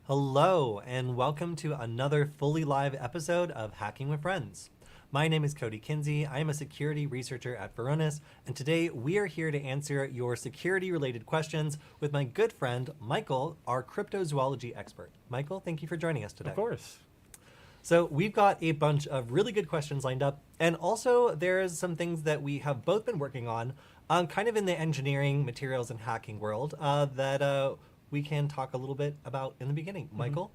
Hello, and welcome to another fully live episode of Hacking with Friends. My name is Kody Kinsey. I am a security researcher at Varonis, and today we are here to answer your security-related questions with my good friend, Michael, our cryptozoology expert. Michael, thank you for joining us today. Of course. So we've got a bunch of really good questions lined up, and also there's some things that we have both been working on, kind of in the engineering, materials, and hacking world that we can talk a little bit about in the beginning. Michael,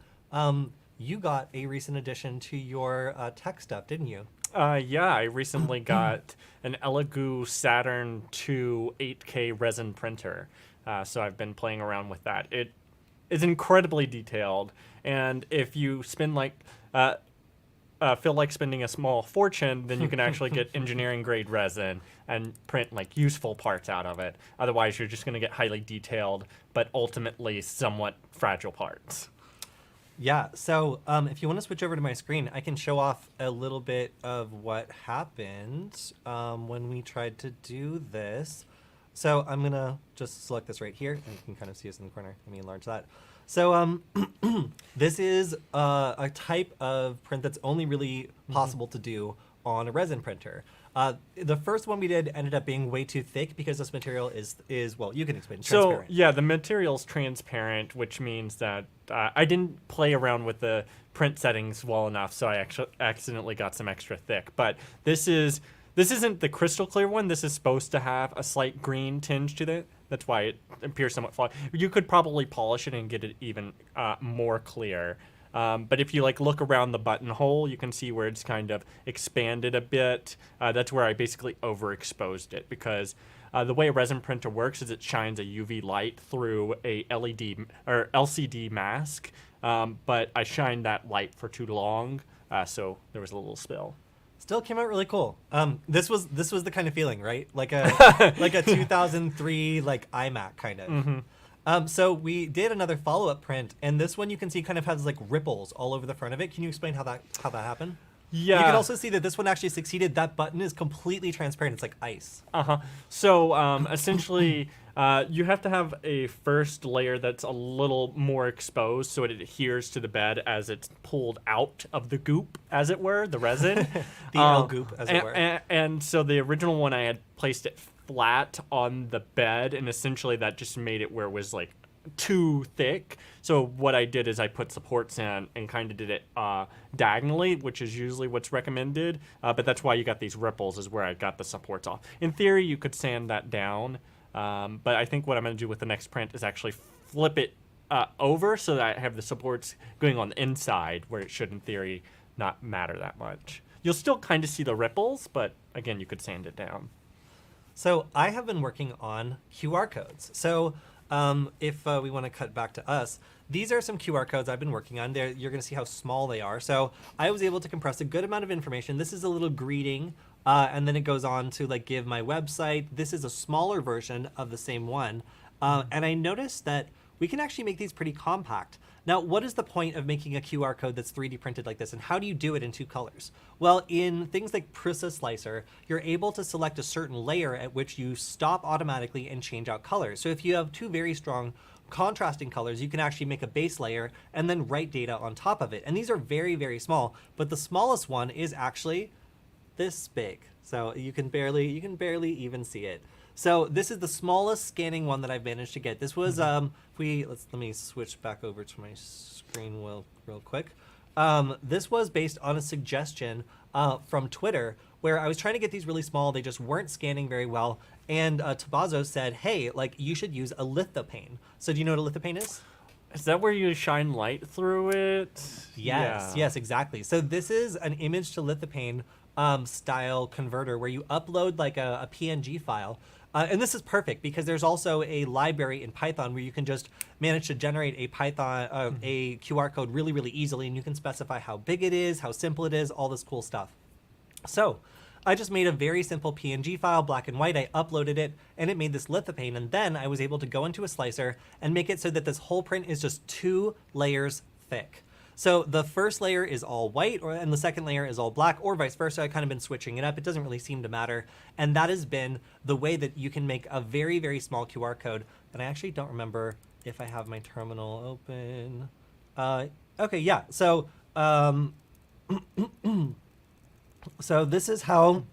you got a recent addition to your tech stuff, didn't you? Yeah, I recently got an Elegoo Saturn 2 8K resin printer. So I've been playing around with that. It is incredibly detailed, and if you spend feel like spending a small fortune, then you can actually get engineering grade resin and print like useful parts out of it. Otherwise, you're just going to get highly detailed, but ultimately somewhat fragile parts. Yeah, so if you want to switch over to my screen, I can show off a little bit of what happened when we tried to do this. So I'm going to just select this right here, and you can kind of see us in the corner. Let me enlarge that. So this is a type of print that's only really possible to do on a resin printer. The first one we did ended up being way too thick because this material is well, you can explain, transparent. So yeah, the material's transparent, which means that I didn't play around with the print settings well enough, so I actually accidentally got some extra thick. But this isn't the crystal clear one. This is supposed to have a slight green tinge to it. That's why it appears somewhat flawed. You could probably polish it and get it even more clear. But if you look around the buttonhole, you can see where it's kind of expanded a bit. That's where I basically overexposed it, because the way a resin printer works is it shines a UV light through a LED or LCD mask. But I shined that light for too long, so there was a little spill. Still came out really cool. This was the kind of feeling, right? Like a 2003 iMac kind of. So we did another follow-up print, and this one you can see kind of has ripples all over the front of it. Can you explain how that happened? Yeah. You can also see that this one actually succeeded. That button is completely transparent. It's like ice. So essentially, you have to have a first layer that's a little more exposed so it adheres to the bed as it's pulled out of the goop, as it were, the resin. The goop, as it were. And so the original one, I had placed it flat on the bed, and essentially that just made it where it was too thick. So what I did is I put supports in and kind of did it diagonally, which is usually what's recommended. But that's why you got these ripples, is where I got the supports off. In theory, you could sand that down. But I think what I'm going to do with the next print is actually flip it over so that I have the supports going on the inside, where it should, in theory, not matter that much. You'll still kind of see the ripples, but again, you could sand it down. So I have been working on QR codes. So if we want to cut back to us, these are some QR codes I've been working on. You're going to see how small they are. So I was able to compress a good amount of information. This is a little greeting, and then it goes on to give my website. This is a smaller version of the same one. And I noticed that we can actually make these pretty compact. Now, what is the point of making a QR code that's 3D printed like this, and how do you do it in two colors? Well, in things like Prusa Slicer, you're able to select a certain layer at which you stop automatically and change out colors. So if you have two very strong contrasting colors, you can actually make a base layer and then write data on top of it. And these are very, very small, but the smallest one is actually this big. So you can barely even see it. So this is the smallest scanning one that I've managed to get. This was let me switch back over to my screen real quick. This was based on a suggestion from Twitter, where I was trying to get these really small. They just weren't scanning very well. And Tabazo said, hey, you should use a lithopane. So do you know what a lithopane is? Is that where you shine light through it? Yes, exactly. So this is an image to lithopane style converter where you upload a PNG file. And this is perfect because there's also a library in Python where you can just manage to generate a a QR code really, really easily, and you can specify how big it is, how simple it is, all this cool stuff. So I just made a very simple PNG file, black and white. I uploaded it, and it made this lithopane, and then I was able to go into a slicer and make it so that this whole print is just 2 layers thick. So the first layer is all white, and the second layer is all black, or vice versa. I've kind of been switching it up. It doesn't really seem to matter. And that has been the way that you can make a very, very small QR code. And I actually don't remember if I have my terminal open. Okay, yeah. So, so this is how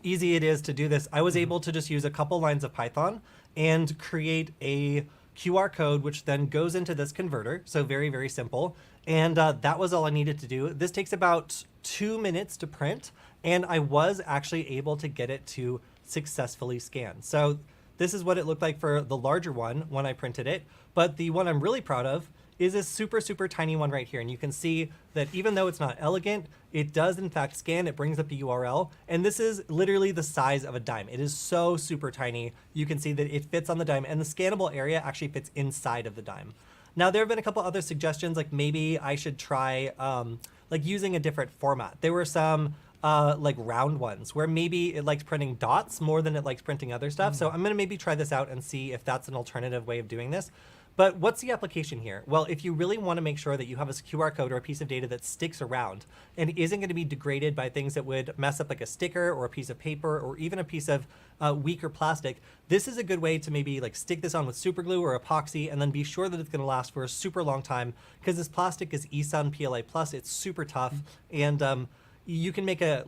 easy it is to do this. I was able to just use a couple lines of Python and create a QR code, which then goes into this converter. So very, very simple. And that was all I needed to do. This takes about 2 minutes to print, and I was actually able to get it to successfully scan. So this is what it looked like for the larger one when I printed it. But the one I'm really proud of is this super, super tiny one right here. And you can see that even though it's not elegant, it does in fact scan. It brings up the URL. And this is literally the size of a dime. It is so super tiny. You can see that it fits on the dime, and the scannable area actually fits inside of the dime. Now, there have been a couple other suggestions, like maybe I should try like using a different format. There were some like round ones where maybe it likes printing dots more than it likes printing other stuff. So I'm gonna maybe try this out and see if that's an alternative way of doing this. But what's the application here? Well, if you really want to make sure that you have a QR code or a piece of data that sticks around and isn't going to be degraded by things that would mess up like a sticker or a piece of paper or even a piece of weaker plastic, this is a good way to maybe like stick this on with super glue or epoxy and then be sure that it's going to last for a super long time, because this plastic is ESUN PLA+, it's super tough, and you can make a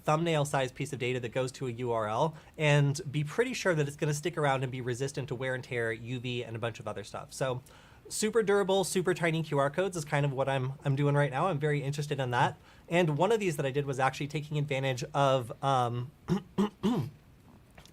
thumbnail sized piece of data that goes to a URL and be pretty sure that it's going to stick around and be resistant to wear and tear, UV, and a bunch of other stuff. So super durable, super tiny QR codes is kind of what I'm doing right now. I'm very interested in that. And one of these that I did was actually taking advantage of,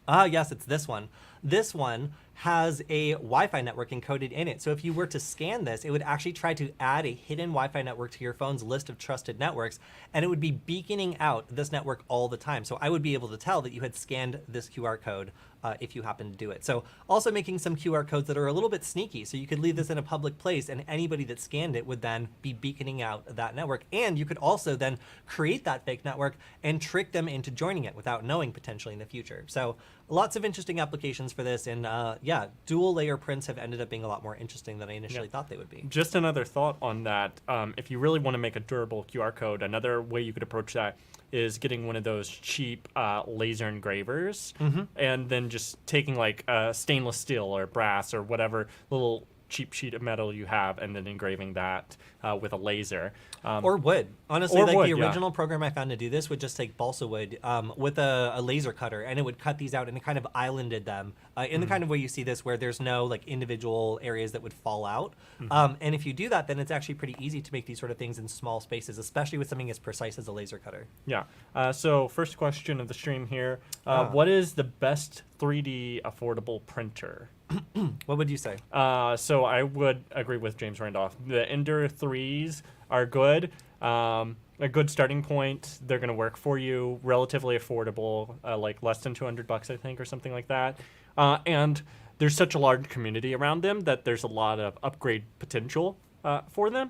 yes, it's this one. This one has a Wi-Fi network encoded in it. So if you were to scan this, it would actually try to add a hidden Wi-Fi network to your phone's list of trusted networks, and it would be beaconing out this network all the time. So I would be able to tell that you had scanned this QR code if you happen to do it. So also making some QR codes that are a little bit sneaky. So you could leave this in a public place and anybody that scanned it would then be beaconing out that network. And you could also then create that fake network and trick them into joining it without knowing potentially in the future. So lots of interesting applications for this. And yeah, dual layer prints have ended up being a lot more interesting than I initially thought they would be. Just another thought on that. If you really want to make a durable QR code, another way you could approach that is getting one of those cheap laser engravers and then just taking like stainless steel or brass or whatever little cheap sheet of metal you have and then engraving that with a laser. Or wood. Honestly, or like wood, the original program I found to do this would just take balsa wood with a laser cutter, and it would cut these out and it kind of islanded them in the kind of way you see this, where there's no like individual areas that would fall out. And if you do that, then it's actually pretty easy to make these sort of things in small spaces, especially with something as precise as a laser cutter. Yeah. So first question of the stream here. What is the best 3D affordable printer? What would you say? So I would agree with James Randolph. The Ender 3s are good. A good starting point. They're going to work for you. Relatively affordable, like less than $200, I think, or something like that. And there's such a large community around them that there's a lot of upgrade potential for them.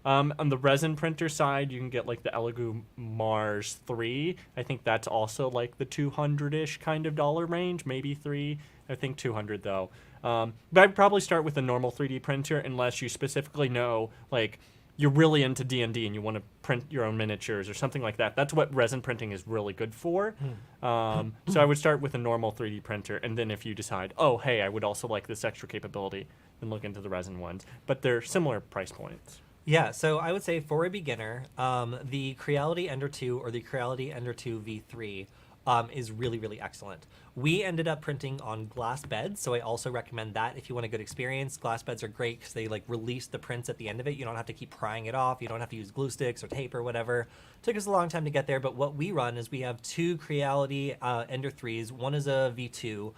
On the resin printer side, you can get like the Elegoo Mars 3. I think that's also like the 200-ish kind of dollar range, maybe 3. I think 200 though. But I'd probably start with a normal 3D printer unless you specifically know like you're really into D&D and you want to print your own miniatures or something like that. That's what resin printing is really good for. So I would start with a normal 3D printer, and then if you decide, oh, hey, I would also like this extra capability, then look into the resin ones. But they're similar price points. Yeah, so I would say for a beginner, the Creality Ender 2 or the Creality Ender 2 V3 is really, really excellent. We ended up printing on glass beds, so I also recommend that if you want a good experience. Glass beds are great because they like release the prints at the end of it. You don't have to keep prying it off. You don't have to use glue sticks or tape or whatever. Took us a long time to get there, but what we run is we have two Creality Ender 3s. One is a V2,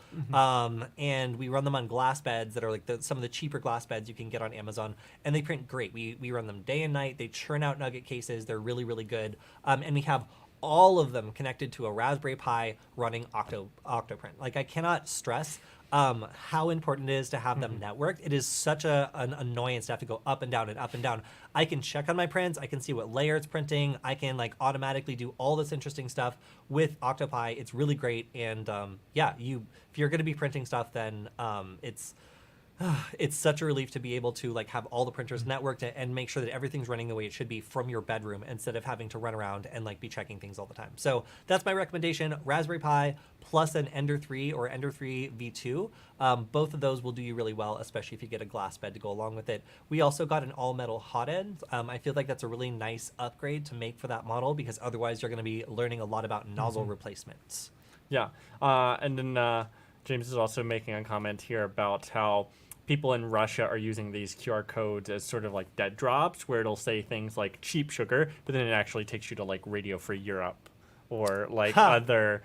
and we run them on glass beds that are like some of the cheaper glass beds you can get on Amazon, and they print great. We run them day and night. They churn out nugget cases. They're really, really good, and we have all of them connected to a Raspberry Pi running Octoprint. Like, I cannot stress how important it is to have them networked. It is such an annoyance to have to go up and down and up and down. I can check on my prints. I can see what layer it's printing. I can like automatically do all this interesting stuff with Octopi. It's really great. And yeah, if you're going to be printing stuff, then it's it's such a relief to be able to like have all the printers networked and make sure that everything's running the way it should be from your bedroom instead of having to run around and like be checking things all the time. So that's my recommendation: Raspberry Pi plus an Ender 3 or Ender 3 V2. Both of those will do you really well, especially if you get a glass bed to go along with it. We also got an all metal hot end. I feel like that's a really nice upgrade to make for that model, because otherwise you're going to be learning a lot about nozzle replacements. Yeah, and then James is also making a comment here about how people in Russia are using these QR codes as sort of like dead drops, where it'll say things like cheap sugar, but then it actually takes you to like Radio Free Europe or like other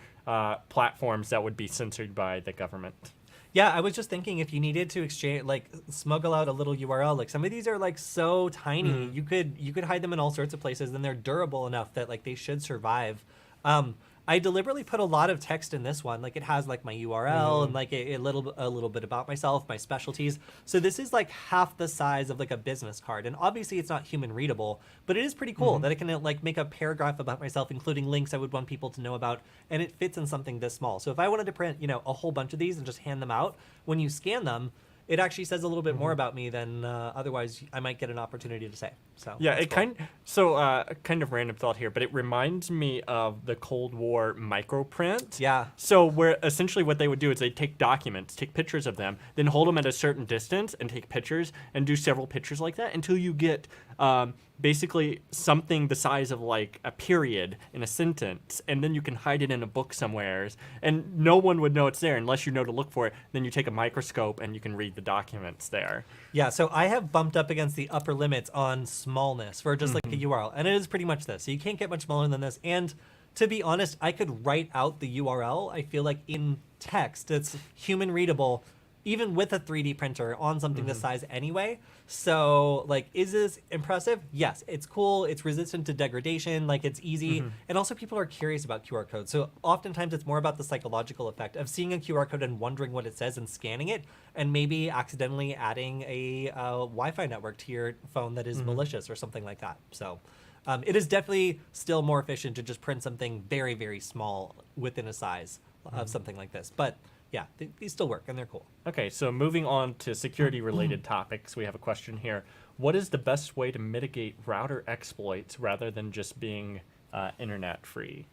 platforms that would be censored by the government. Yeah, I was just thinking, if you needed to exchange, like smuggle out a little URL, like some of these are like so tiny, you could hide them in all sorts of places, and they're durable enough that like they should survive. I deliberately put a lot of text in this one. Like it has like my URL and like a little bit about myself, my specialties. So this is like half the size of like a business card. And obviously it's not human readable, but it is pretty cool that it can like make a paragraph about myself, including links I would want people to know about. And it fits in something this small. So if I wanted to print, a whole bunch of these and just hand them out, when you scan them, it actually says a little bit more about me than otherwise I might get an opportunity to say. So yeah, it cool. Kind of random thought here, but it reminds me of the Cold War microprint. Yeah. So where essentially what they would do is they take documents, take pictures of them, then hold them at a certain distance and take pictures and do several pictures like that until you get basically something the size of like a period in a sentence, and then you can hide it in a book somewhere, and no one would know it's there unless you know to look for it. Then you take a microscope and you can read the documents there. Yeah, so I have bumped up against the upper limits on smallness for just like a URL, and it is pretty much this. So you can't get much smaller than this. And to be honest, I could write out the URL, I feel like, in text. It's human readable, even with a 3D printer on something this size anyway. So like, is this impressive? Yes, it's cool. It's resistant to degradation. Like, it's easy. And also people are curious about QR codes. So oftentimes it's more about the psychological effect of seeing a QR code and wondering what it says and scanning it, and maybe accidentally adding a Wi-Fi network to your phone that is malicious or something like that. So it is definitely still more efficient to just print something very, very small within a size of something like this. But yeah, these still work and they're cool. Okay, so moving on to security-related topics, we have a question here. What is the best way to mitigate router exploits rather than just being internet-free?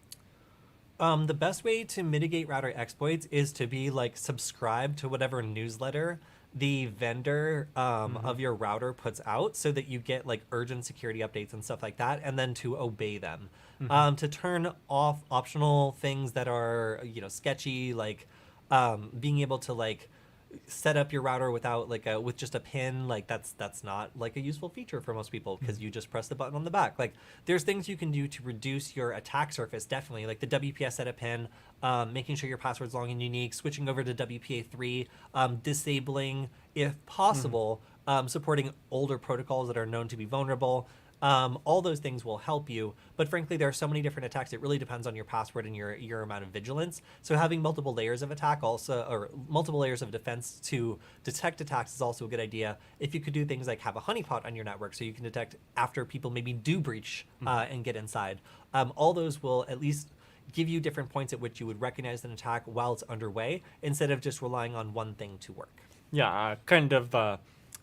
The best way to mitigate router exploits is to be like subscribed to whatever newsletter the vendor of your router puts out, so that you get like urgent security updates and stuff like that, and then to obey them. To turn off optional things that are sketchy, like being able to like set up your router without like with just a pin, like that's not like a useful feature for most people, because you just press the button on the back. Like, there's things you can do to reduce your attack surface, definitely, like the WPS setup pin, making sure your password's long and unique, switching over to WPA3, disabling if possible, supporting older protocols that are known to be vulnerable. All those things will help you, but frankly, there are so many different attacks. It really depends on your password and your amount of vigilance. So having multiple layers of attack or multiple layers of defense to detect attacks is also a good idea. If you could do things like have a honeypot on your network, so you can detect after people maybe do breach and get inside. All those will at least give you different points at which you would recognize an attack while it's underway, instead of just relying on one thing to work. Yeah, kind of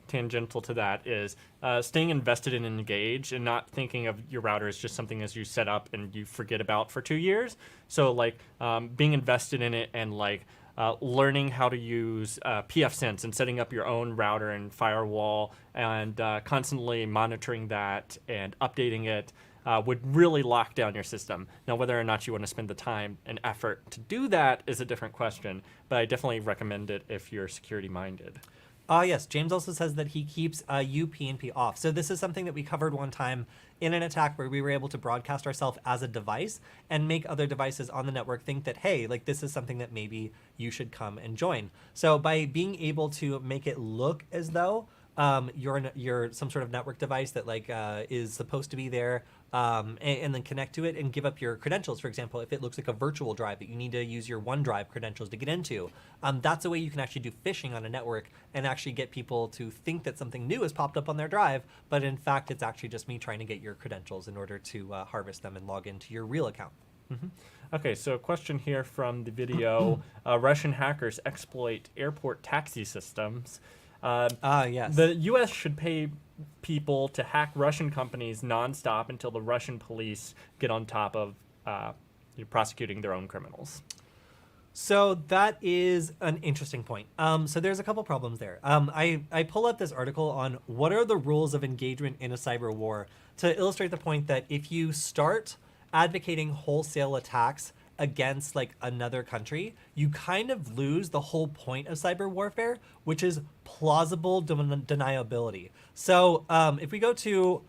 tangential to that is staying invested and engaged, and not thinking of your router as just something as you set up and you forget about for 2 years. So like being invested in it and like learning how to use pfSense and setting up your own router and firewall, and constantly monitoring that and updating it would really lock down your system. Now, whether or not you want to spend the time and effort to do that is a different question, but I definitely recommend it if you're security minded. Yes, James also says that he keeps UPnP off. So this is something that we covered one time in an attack where we were able to broadcast ourselves as a device and make other devices on the network think that, hey, like this is something that maybe you should come and join. So by being able to make it look as though you're some sort of network device that like is supposed to be there, and then connect to it and give up your credentials. For example, if it looks like a virtual drive that you need to use your OneDrive credentials to get into, that's a way you can actually do phishing on a network and actually get people to think that something new has popped up on their drive, but in fact it's actually just me trying to get your credentials in order to harvest them and log into your real account. Okay, so a question here from the video. Russian hackers exploit airport taxi systems. Yes. The U.S. should pay people to hack Russian companies nonstop until the Russian police get on top of prosecuting their own criminals. So that is an interesting point. So there's a couple problems there. I pull up this article on what are the rules of engagement in a cyber war to illustrate the point that if you start advocating wholesale attacks against like another country, you kind of lose the whole point of cyber warfare, which is plausible deniability. So if we go to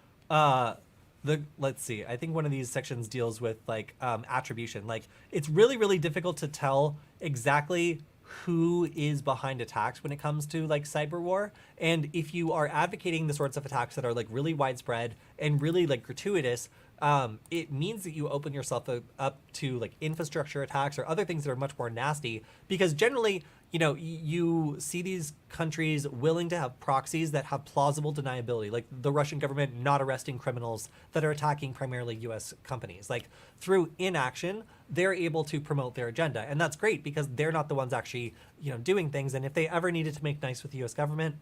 let's see, I think one of these sections deals with like attribution. Like it's really, really difficult to tell exactly who is behind attacks when it comes to like cyber war. And if you are advocating the sorts of attacks that are like really widespread and really like gratuitous, it means that you open yourself up to like infrastructure attacks or other things that are much more nasty, because generally, you know, you see these countries willing to have proxies that have plausible deniability, like the Russian government not arresting criminals that are attacking primarily US companies. Like through inaction, they're able to promote their agenda. And that's great because they're not the ones actually, you know, doing things. And if they ever needed to make nice with the US government,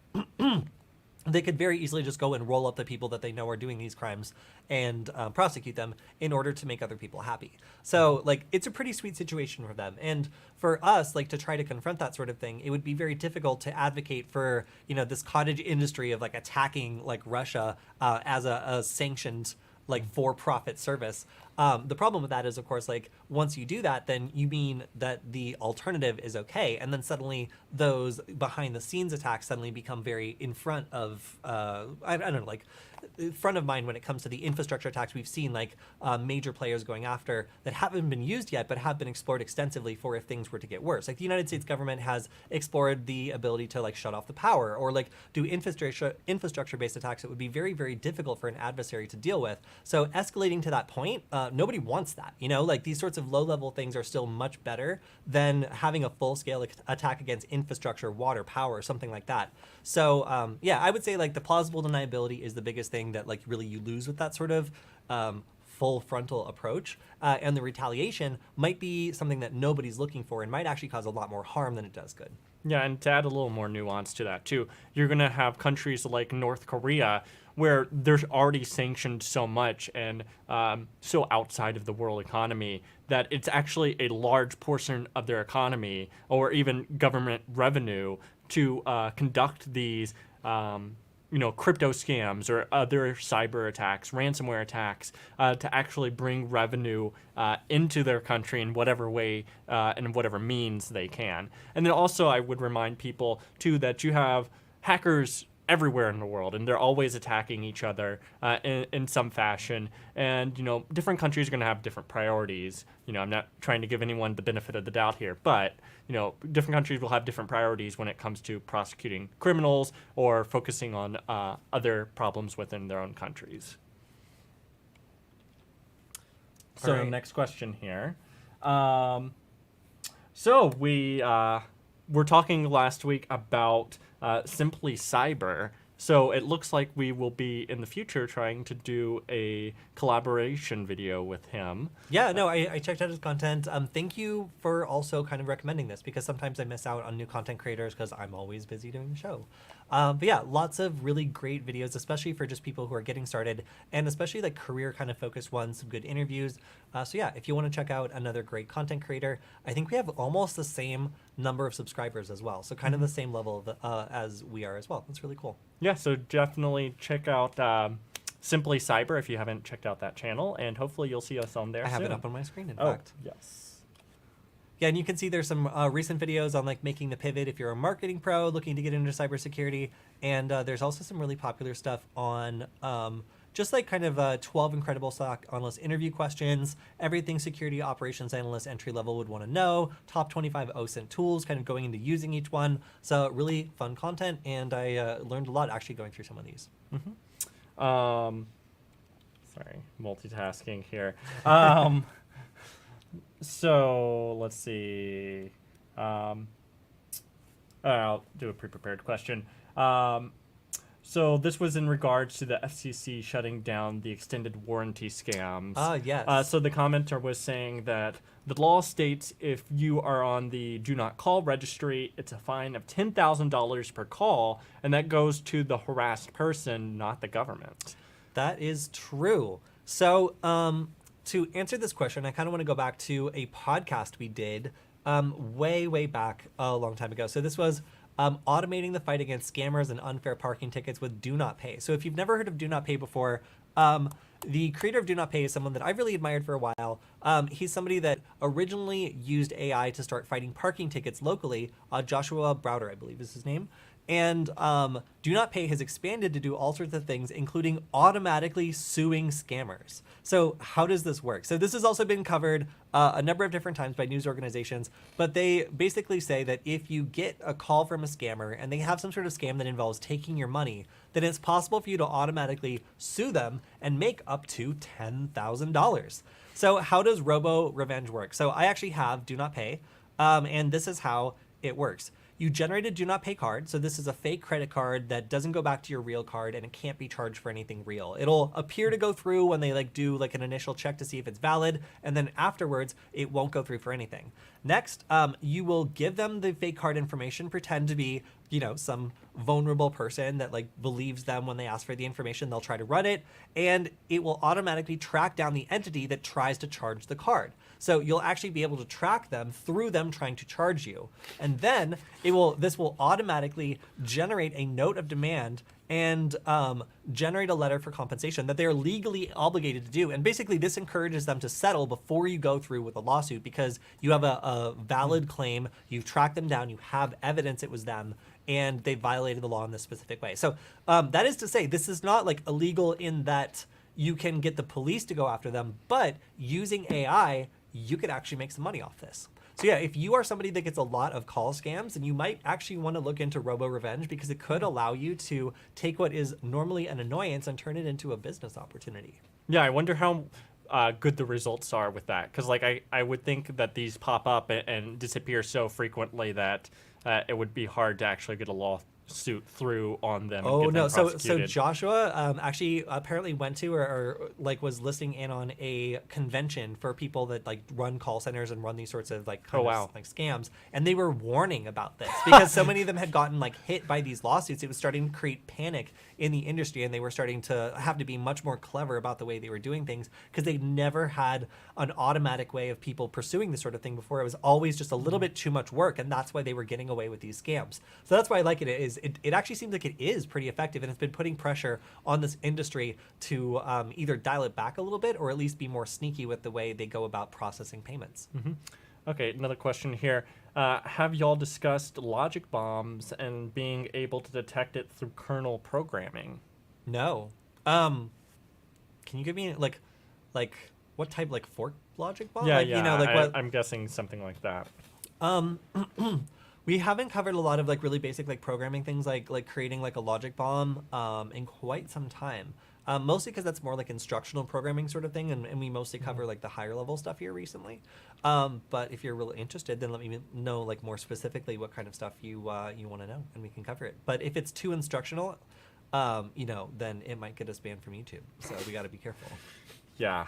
they could very easily just go and roll up the people that they know are doing these crimes and prosecute them in order to make other people happy. So like it's a pretty sweet situation for them. And for us, like to try to confront that sort of thing, it would be very difficult to advocate for, you know, this cottage industry of like attacking like Russia as a sanctioned like for-profit service. The problem with that is, of course, like once you do that, then you mean that the alternative is okay, and then suddenly those behind-the-scenes attacks suddenly become very in front of, I don't know, like front of mind when it comes to the infrastructure attacks we've seen, like major players going after that haven't been used yet, but have been explored extensively for if things were to get worse. Like the United States government has explored the ability to like shut off the power or like do infrastructure-based attacks that would be very, very difficult for an adversary to deal with. So escalating to that point, nobody wants that. You know, like these sorts of low-level things are still much better than having a full-scale attack against infrastructure, water, power, something like that. So yeah, I would say like the plausible deniability is the biggest thing that like really you lose with that sort of full frontal approach, and the retaliation might be something that nobody's looking for and might actually cause a lot more harm than it does good. Yeah, and to add a little more nuance to that too, you're going to have countries like North Korea where there's already sanctioned so much and so outside of the world economy that it's actually a large portion of their economy or even government revenue to conduct these crypto scams or other cyber attacks, ransomware attacks, to actually bring revenue into their country in whatever way and whatever means they can. And then also I would remind people too that you have hackers everywhere in the world, and they're always attacking each other in some fashion. And, you know, different countries are going to have different priorities. You know, I'm not trying to give anyone the benefit of the doubt here, but, you know, different countries will have different priorities when it comes to prosecuting criminals or focusing on other problems within their own countries. So right. Next question here. So we were talking last week about Simply Cyber. So it looks like we will be in the future trying to do a collaboration video with him. Yeah, no, I checked out his content. Thank you for also kind of recommending this, because sometimes I miss out on new content creators because I'm always busy doing the show. But yeah, lots of really great videos, especially for just people who are getting started, and especially like career kind of focused ones, some good interviews. So yeah, if you want to check out another great content creator, I think we have almost the same number of subscribers as well. So kind of the same level of as we are as well. That's really cool. Yeah, so definitely check out Simply Cyber if you haven't checked out that channel, and hopefully you'll see us on there I have soon. it up on my screen, in fact. Yes. Yeah, and you can see there's some recent videos on like making the pivot if you're a marketing pro looking to get into cybersecurity, and there's also some really popular stuff on just like kind of 12 incredible SOC analyst interview questions, everything security operations analyst entry level would want to know, top 25 OSINT tools, kind of going into using each one. So really fun content, and I learned a lot actually going through some of these. Sorry, multitasking here. So let's see. I'll do a pre-prepared question. So this was in regards to the FCC shutting down the extended warranty scams. Yes. So the commenter was saying that the law states if you are on the do not call registry, it's a fine of $10,000 per call, and that goes to the harassed person, not the government. That is true. So to answer this question, I kind of want to go back to a podcast we did way back a long time ago. So this was automating the fight against scammers and unfair parking tickets with Do Not Pay. So if you've never heard of Do Not Pay before, the creator of Do Not Pay is someone that I've really admired for a while. He's somebody that originally used AI to start fighting parking tickets locally. Joshua Browder, I believe is his name. And Do Not Pay has expanded to do all sorts of things, including automatically suing scammers. So how does this work? So this has also been covered a number of different times by news organizations, but they basically say that if you get a call from a scammer and they have some sort of scam that involves taking your money, then it's possible for you to automatically sue them and make up to $10,000. So how does Robo Revenge work? So I actually have Do Not Pay, and this is how it works. You generate a Do Not Pay card. So this is a fake credit card that doesn't go back to your real card, and it can't be charged for anything real. It'll appear to go through when they do an initial check to see if it's valid, and then afterwards it won't go through for anything. Next, you will give them the fake card information, pretend to be some vulnerable person that believes them when they ask for the information. They'll try to run it, and it will automatically track down the entity that tries to charge the card. So you'll actually be able to track them through them trying to charge you. And then this will automatically generate a note of demand and generate a letter for compensation that they're legally obligated to do. And basically this encourages them to settle before you go through with a lawsuit, because you have a valid claim, you've tracked them down, you have evidence it was them, and they violated the law in this specific way. So that is to say, this is not illegal in that you can get the police to go after them, but using AI, you could actually make some money off this. So yeah, if you are somebody that gets a lot of call scams, then you might actually want to look into Robo Revenge, because it could allow you to take what is normally an annoyance and turn it into a business opportunity. Yeah, I wonder how good the results are with that. Because I would think that these pop up and disappear so frequently that it would be hard to actually get a lawsuit through on them. Oh and get no! them So Joshua actually apparently went to or was listening in on a convention for people that run call centers and run these sorts of scams, and they were warning about this because so many of them had gotten hit by these lawsuits. It was starting to create panic in the industry, and they were starting to have to be much more clever about the way they were doing things, because they never had an automatic way of people pursuing this sort of thing before. It was always just a little bit too much work, and that's why they were getting away with these scams. So that's why I like it. It actually seems like it is pretty effective, and it's been putting pressure on this industry to either dial it back a little bit or at least be more sneaky with the way they go about processing payments. Mm-hmm. Okay, another question here. Have y'all discussed logic bombs and being able to detect it through kernel programming? No. Can you give me what type, fork logic bomb? Yeah, I'm guessing something like that. We haven't covered a lot of really basic programming things like creating a logic bomb in quite some time. Mostly because that's more instructional programming sort of thing, and we mostly cover the higher level stuff here recently. But if you're really interested, then let me know more specifically what kind of stuff you want to know, and we can cover it. But if it's too instructional, then it might get us banned from YouTube. So we got to be careful. Yeah.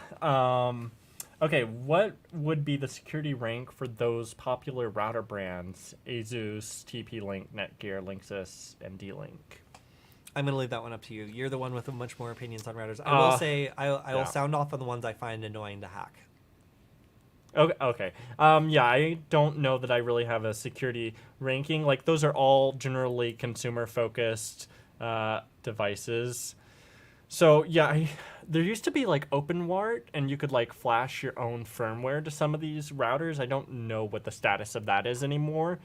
Okay, what would be the security rank for those popular router brands? Asus, TP-Link, Netgear, Linksys, and D-Link. I'm going to leave that one up to you. You're the one with much more opinions on routers. I will say I will sound off on the ones I find annoying to hack. Okay. I don't know that I really have a security ranking. Those are all generally consumer-focused devices. So there used to be OpenWart, and you could flash your own firmware to some of these routers. I don't know what the status of that is anymore.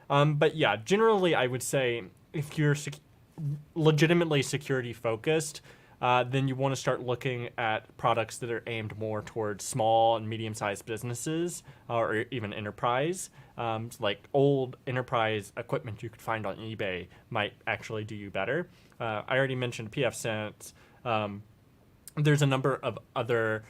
But yeah, generally I would say if you're legitimately security focused, then you want to start looking at products that are aimed more towards small and medium-sized businesses or even enterprise. Old enterprise equipment you could find on eBay might actually do you better. I already mentioned pfSense. There's a number of other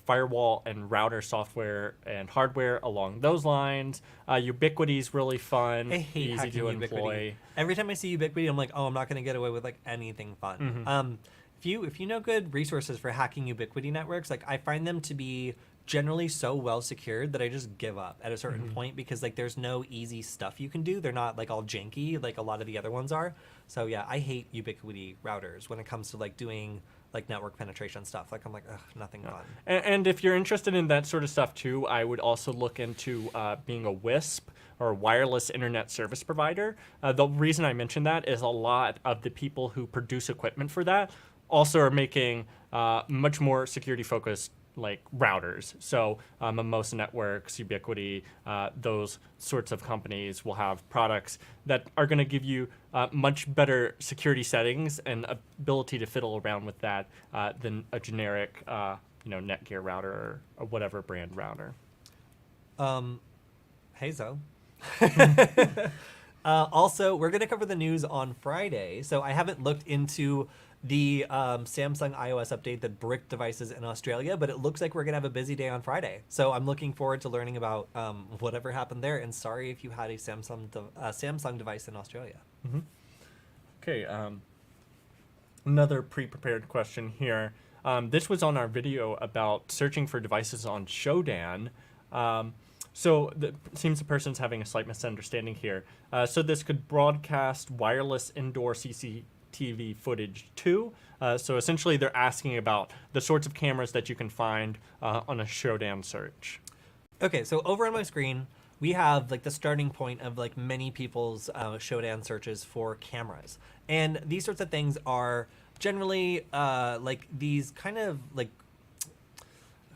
firewall and router software and hardware along those lines. Ubiquity is really fun, I hate easy hacking to Ubiquity. employ. Every time I see Ubiquity, I'm like, oh, I'm not going to get away with like anything fun. If you know good resources for hacking Ubiquity networks, like I find them to be generally so well secured that I just give up at a certain point because like there's no easy stuff you can do. They're not like all janky like a lot of the other ones are. So yeah, I hate Ubiquity routers when it comes to like doing like network penetration stuff. Like I'm like, ugh, nothing fun. And if you're interested in that sort of stuff too, I would also look into being a WISP or wireless internet service provider. The reason I mention that is a lot of the people who produce equipment for that also are making much more security focused like routers. So Mimosa Networks, Ubiquity, those sorts of companies will have products that are going to give you much better security settings and ability to fiddle around with that than a generic Netgear router or whatever brand router. Hey, Zoe. Also, we're going to cover the news on Friday. So I haven't looked into the Samsung iOS update that bricked devices in Australia, but it looks like we're going to have a busy day on Friday. So I'm looking forward to learning about whatever happened there. And sorry if you had a Samsung device in Australia. Okay, another pre-prepared question here. This was on our video about searching for devices on Shodan. So it seems the person's having a slight misunderstanding here. So this could broadcast wireless indoor CCTV footage too. So essentially they're asking about the sorts of cameras that you can find on a Shodan search. Okay, so over on my screen, we have like the starting point of like many people's Shodan searches for cameras. And these sorts of things are generally like these kind of like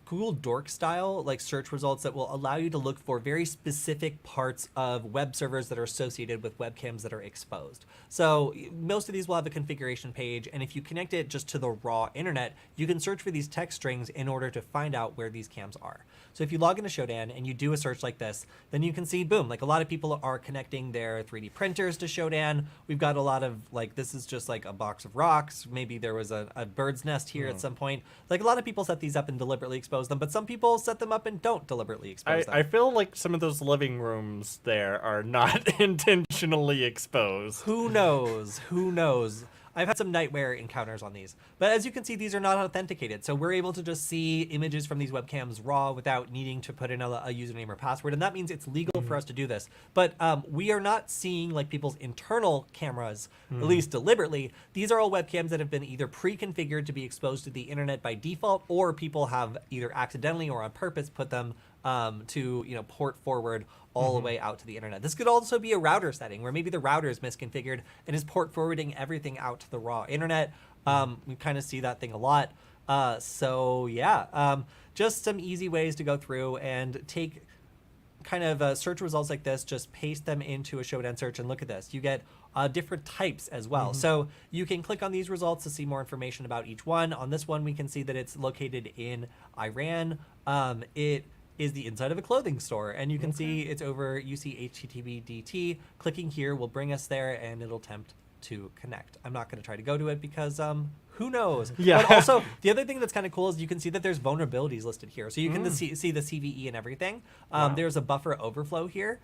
Google Dork style like search results that will allow you to look for very specific parts of web servers that are associated with webcams that are exposed. So most of these will have a configuration page, and if you connect it just to the raw internet, you can search for these text strings in order to find out where these cams are. So if you log into Shodan and you do a search like this, then you can see, boom, like a lot of people are connecting their 3D printers to Shodan. We've got a lot of like, this is just like a box of rocks. Maybe there was a bird's nest here at some point. Like a lot of people set these up and deliberately expose them, but some people set them up and don't deliberately expose them. I feel like some of those living rooms there are not intentionally exposed. Who knows? Who knows? I've had some nightmare encounters on these. But as you can see, these are not authenticated. So we're able to just see images from these webcams raw without needing to put in a username or password. And that means it's legal for us to do this. But we are not seeing like people's internal cameras, at least deliberately. These are all webcams that have been either pre-configured to be exposed to the internet by default, or people have either accidentally or on purpose put them to port forward all the way out to the internet. This could also be a router setting where maybe the router is misconfigured and is port forwarding everything out to the raw internet. We kind of see that thing a lot. So yeah, just some easy ways to go through and take kind of search results like this, just paste them into a Shodan search, and look at this. You get different types as well. So you can click on these results to see more information about each one. On this one, we can see that it's located in Iran. It is the inside of a clothing store, and you can see it's over UC HTTP/DT. Clicking here will bring us there, and it'll attempt to connect. I'm not going to try to go to it because who knows? Yeah. But also, the other thing that's kind of cool is you can see that there's vulnerabilities listed here. So you can see the CVE and everything. There's a buffer overflow here,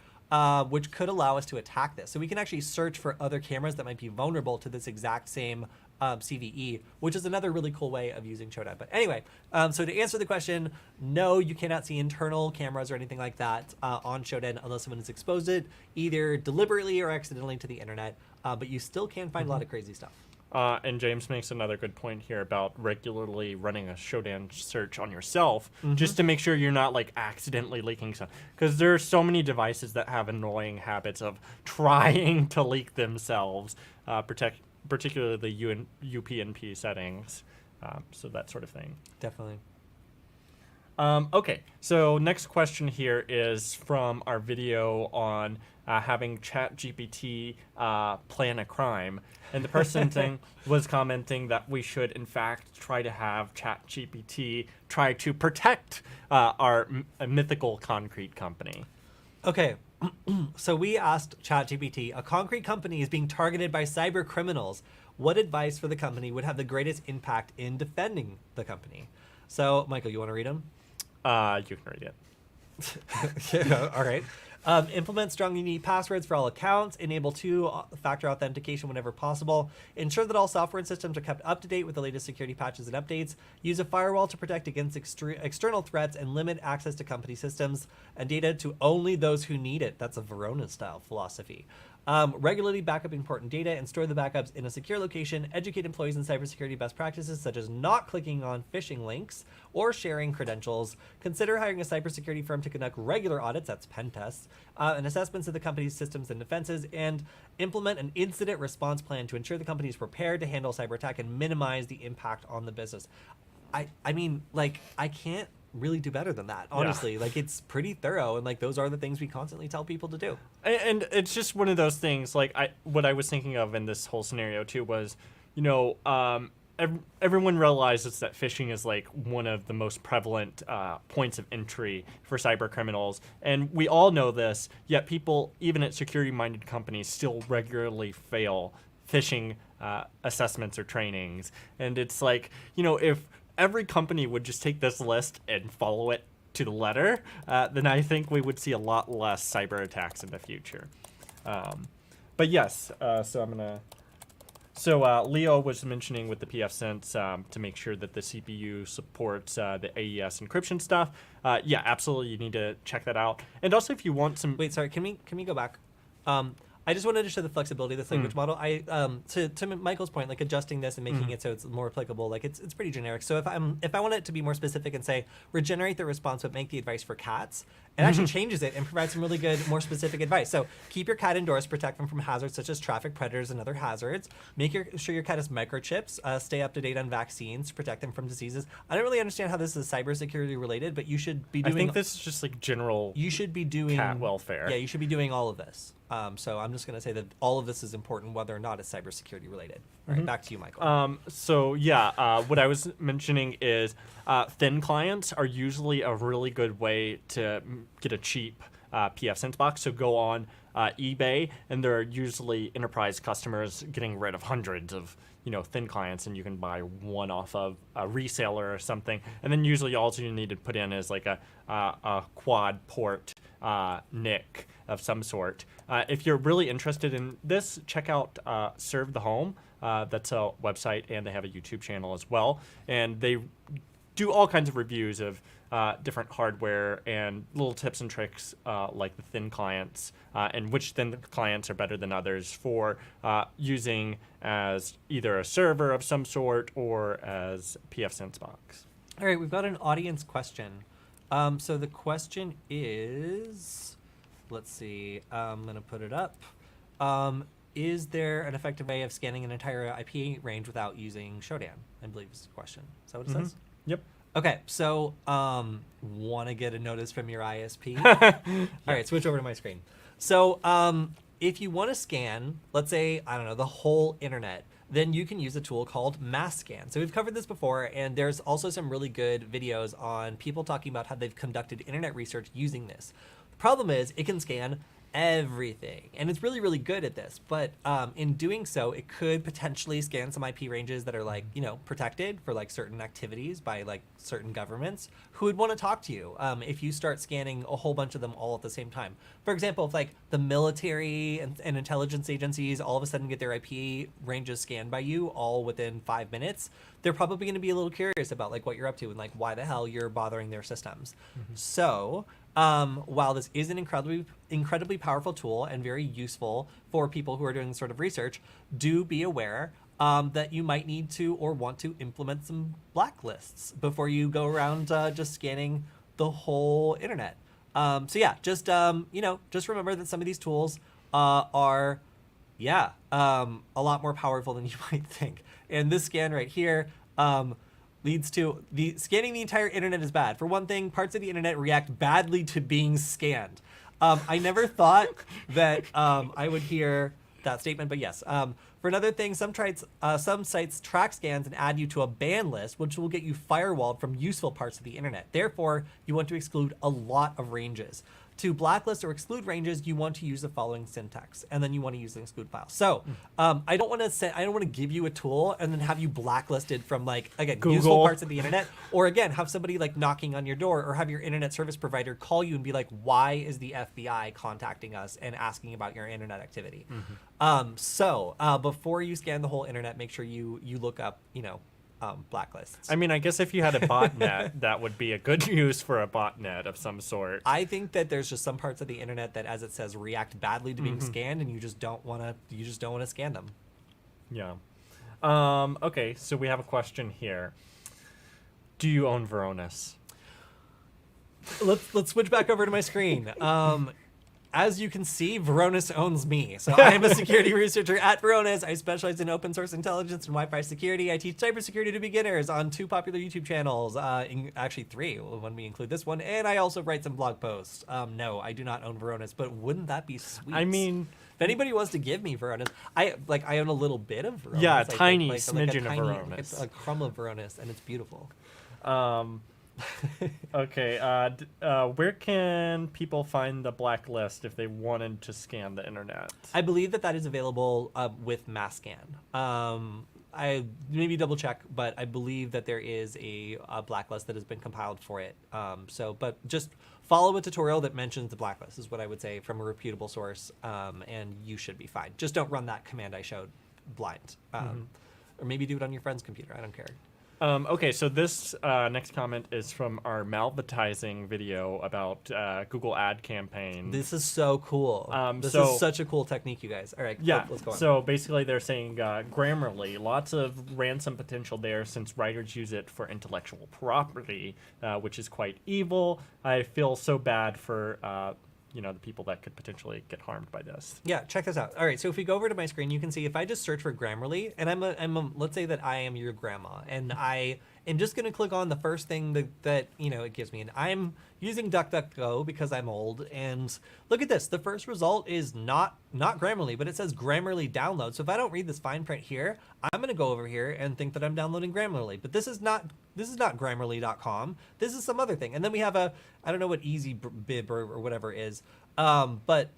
which could allow us to attack this. So we can actually search for other cameras that might be vulnerable to this exact same CVE, which is another really cool way of using Shodan. But anyway, so to answer the question, no, you cannot see internal cameras or anything like that on Shodan unless someone has exposed it either deliberately or accidentally to the internet. But you still can find a lot of crazy stuff. And James makes another good point here about regularly running a Shodan search on yourself, just to make sure you're not like accidentally leaking some. Because there are so many devices that have annoying habits of trying to leak themselves, particularly the UPnP settings, so that sort of thing. Definitely. Okay, so next question here is from our video on having ChatGPT plan a crime. And the person was commenting that we should, in fact, try to have ChatGPT try to protect our mythical concrete company. Okay, so we asked ChatGPT, a concrete company is being targeted by cyber criminals. What advice for the company would have the greatest impact in defending the company? So, Michael, you want to read them? You can read it. All right. Implement strong unique passwords for all accounts. Enable two-factor authentication whenever possible. Ensure that all software and systems are kept up to date with the latest security patches and updates. Use a firewall to protect against external threats and limit access to company systems and data to only those who need it. That's a Varonis style philosophy. Regularly back up important data and store the backups in a secure location. Educate employees in cybersecurity best practices, such as not clicking on phishing links or sharing credentials. Consider hiring a cybersecurity firm to conduct regular audits, that's pen tests, and assessments of the company's systems and defenses, and implement an incident response plan to ensure the company is prepared to handle cyber attack and minimize the impact on the business. I mean, like, I can't really do better than that, honestly. Like, it's pretty thorough, and like those are the things we constantly tell people to do. And it's just one of those things, like, what I was thinking of in this whole scenario too was, you know, everyone realizes that phishing is like one of the most prevalent points of entry for cyber criminals, and we all know this, yet people, even at security-minded companies, still regularly fail phishing assessments or trainings. And it's like, you know, if every company would just take this list and follow it to the letter, then I think we would see a lot less cyber attacks in the future. But yes, so Leo was mentioning with the pfSense to make sure that the CPU supports the AES encryption stuff. Yeah, absolutely, you need to check that out. And also, if you want some... Wait, sorry, can we go back? I just wanted to show the flexibility of this language model. To Michael's point, like adjusting this and making it so it's more applicable, like it's pretty generic. So if I want it to be more specific and say regenerate the response but make the advice for cats, it actually changes it and provides some really good, more specific advice. So keep your cat indoors, protect them from hazards such as traffic, predators, and other hazards. Make sure your cat has microchips. Stay up to date on vaccines to protect them from diseases. I don't really understand how this is cybersecurity related, but you should be doing. I think this is just like general. You should be doing cat welfare. Yeah, you should be doing all of this. So I'm just going to say that all of this is important, whether or not it's cybersecurity related. All right, back to you, Michael. So yeah, what I was mentioning is thin clients are usually a really good way to get a cheap pfSense box. So go on eBay, and there are usually enterprise customers getting rid of hundreds of thin clients, and you can buy one off of a reseller or something. And then usually all you need to put in is like a quad port NIC of some sort. If you're really interested in this, check out Serve the Home. That's a website, and they have a YouTube channel as well. And they do all kinds of reviews of different hardware and little tips and tricks like the thin clients and which thin clients are better than others for using as either a server of some sort or as pfSense box. All right, we've got an audience question. So the question is, let's see, I'm going to put it up. Is there an effective way of scanning an entire IP range without using Shodan? I believe is the question. Is that what it says? Yep. Okay, so want to get a notice from your ISP? All right, switch over to my screen. So if you want to scan, let's say, I don't know, the whole internet, then you can use a tool called Mass Scan. So we've covered this before, and there's also some really good videos on people talking about how they've conducted internet research using this. The problem is it can scan everything, and it's really, really good at this, but in doing so, it could potentially scan some IP ranges that are like, protected for like certain activities by like certain governments who would want to talk to you if you start scanning a whole bunch of them all at the same time. For example, if like the military and intelligence agencies all of a sudden get their IP ranges scanned by you all within 5 minutes, they're probably going to be a little curious about like what you're up to and like why the hell you're bothering their systems. So while this is an incredibly powerful tool and very useful for people who are doing sort of research, do be aware that you might need to or want to implement some blacklists before you go around just scanning the whole internet. So yeah, just remember that some of these tools are a lot more powerful than you might think. And this scan right here leads to scanning the entire internet is bad. For one thing, parts of the internet react badly to being scanned. I never thought that I would hear that statement, but yes. For another thing, some sites track scans and add you to a ban list, which will get you firewalled from useful parts of the internet. Therefore, you want to exclude a lot of ranges. To blacklist or exclude ranges, you want to use the following syntax, and then you want to use the exclude file. So I don't want to give you a tool and then have you blacklisted from like, again, Google. useful parts of the internet, or again have somebody like knocking on your door, or have your internet service provider call you and be like, why is the FBI contacting us and asking about your internet activity? So before you scan the whole internet, make sure you look up blacklists. I mean, I guess if you had a botnet, that would be a good use for a botnet of some sort. I think that there's just some parts of the internet that, as it says, react badly to being scanned, and you just don't want to scan them. Yeah. Okay, so we have a question here. Do you own Varonis? Let's switch back over to my screen. As you can see, Varonis owns me. So I am a security researcher at Varonis. I specialize in open source intelligence and Wi-Fi security. I teach cybersecurity to beginners on 2 popular YouTube channels, actually 3 when we include this one. And I also write some blog posts. No, I do not own Varonis, but wouldn't that be sweet? I mean, if anybody wants to give me Varonis, I own a little bit of Varonis. Yeah, a I think, tiny a smidgen tiny, of Varonis. It's a crumb of Varonis, and it's beautiful. Okay, where can people find the blacklist if they wanted to scan the internet? I believe that is available with mass scan. I maybe double check, but I believe that there is a blacklist that has been compiled for it. But just follow a tutorial that mentions the blacklist is what I would say from a reputable source, and you should be fine. Just don't run that command I showed blind, or maybe do it on your friend's computer. I don't care. Okay, so this next comment is from our malvertising video about Google ad campaigns. This is so cool. This is such a cool technique, you guys. All right, yeah. Let's go on. So basically they're saying Grammarly, lots of ransom potential there since writers use it for intellectual property, which is quite evil. I feel so bad for the people that could potentially get harmed by this. Yeah, check this out. All right, so if we go over to my screen, you can see if I just search for Grammarly, and let's say that I am your grandma, and I am just going to click on the first thing that it gives me, and I'm using DuckDuckGo because I'm old, and look at this. The first result is not Grammarly, but it says Grammarly download. So if I don't read this fine print here, I'm going to go over here and think that I'm downloading Grammarly, but this is not Grammarly.com. This is some other thing. And then we have I don't know what Easy Bib or whatever is, but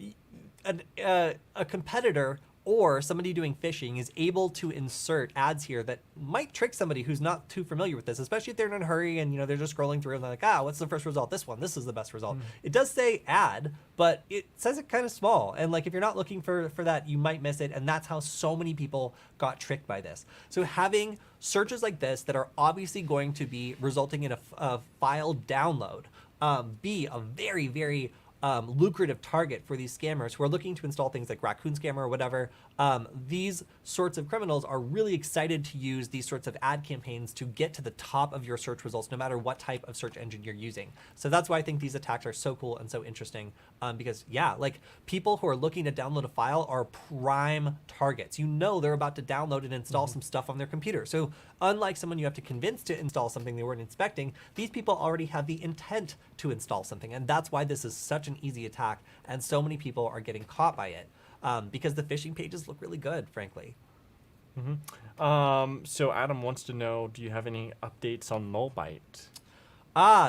a competitor or somebody doing phishing is able to insert ads here that might trick somebody who's not too familiar with this, especially if they're in a hurry and they're just scrolling through and they're like, what's the first result? This one. This is the best result. It does say ad, but it says it kind of small. And like if you're not looking for that, you might miss it. And that's how so many people got tricked by this. So having searches like this that are obviously going to be resulting in a file download, be a very, very lucrative target for these scammers who are looking to install things like Raccoon Scammer or whatever. These sorts of criminals are really excited to use these sorts of ad campaigns to get to the top of your search results, no matter what type of search engine you're using. So that's why I think these attacks are so cool and so interesting, because like people who are looking to download a file are prime targets. They're about to download and install some stuff on their computer. So unlike someone you have to convince to install something they weren't expecting, these people already have the intent to install something. And that's why this is such an easy attack, and so many people are getting caught by it, because the phishing pages look really good, frankly. So Adam wants to know, do you have any updates on Null Byte?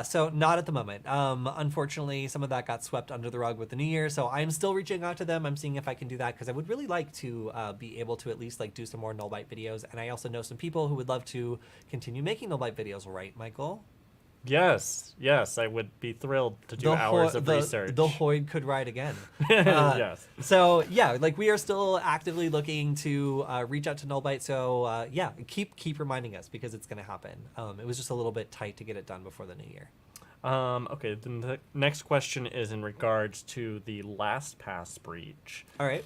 So not at the moment. Unfortunately, some of that got swept under the rug with the new year, so I'm still reaching out to them. I'm seeing if I can do that, because I would really like to be able to at least do some more Null Byte videos, and I also know some people who would love to continue making Null Byte videos, right, Michael? Yes, I would be thrilled to do hours of research. The Hoyd could ride again. Yes. So yeah, we are still actively looking to reach out to Null Byte. So yeah, keep reminding us, because it's going to happen. It was just a little bit tight to get it done before the new year. Okay, then the next question is in regards to the LastPass breach. All right.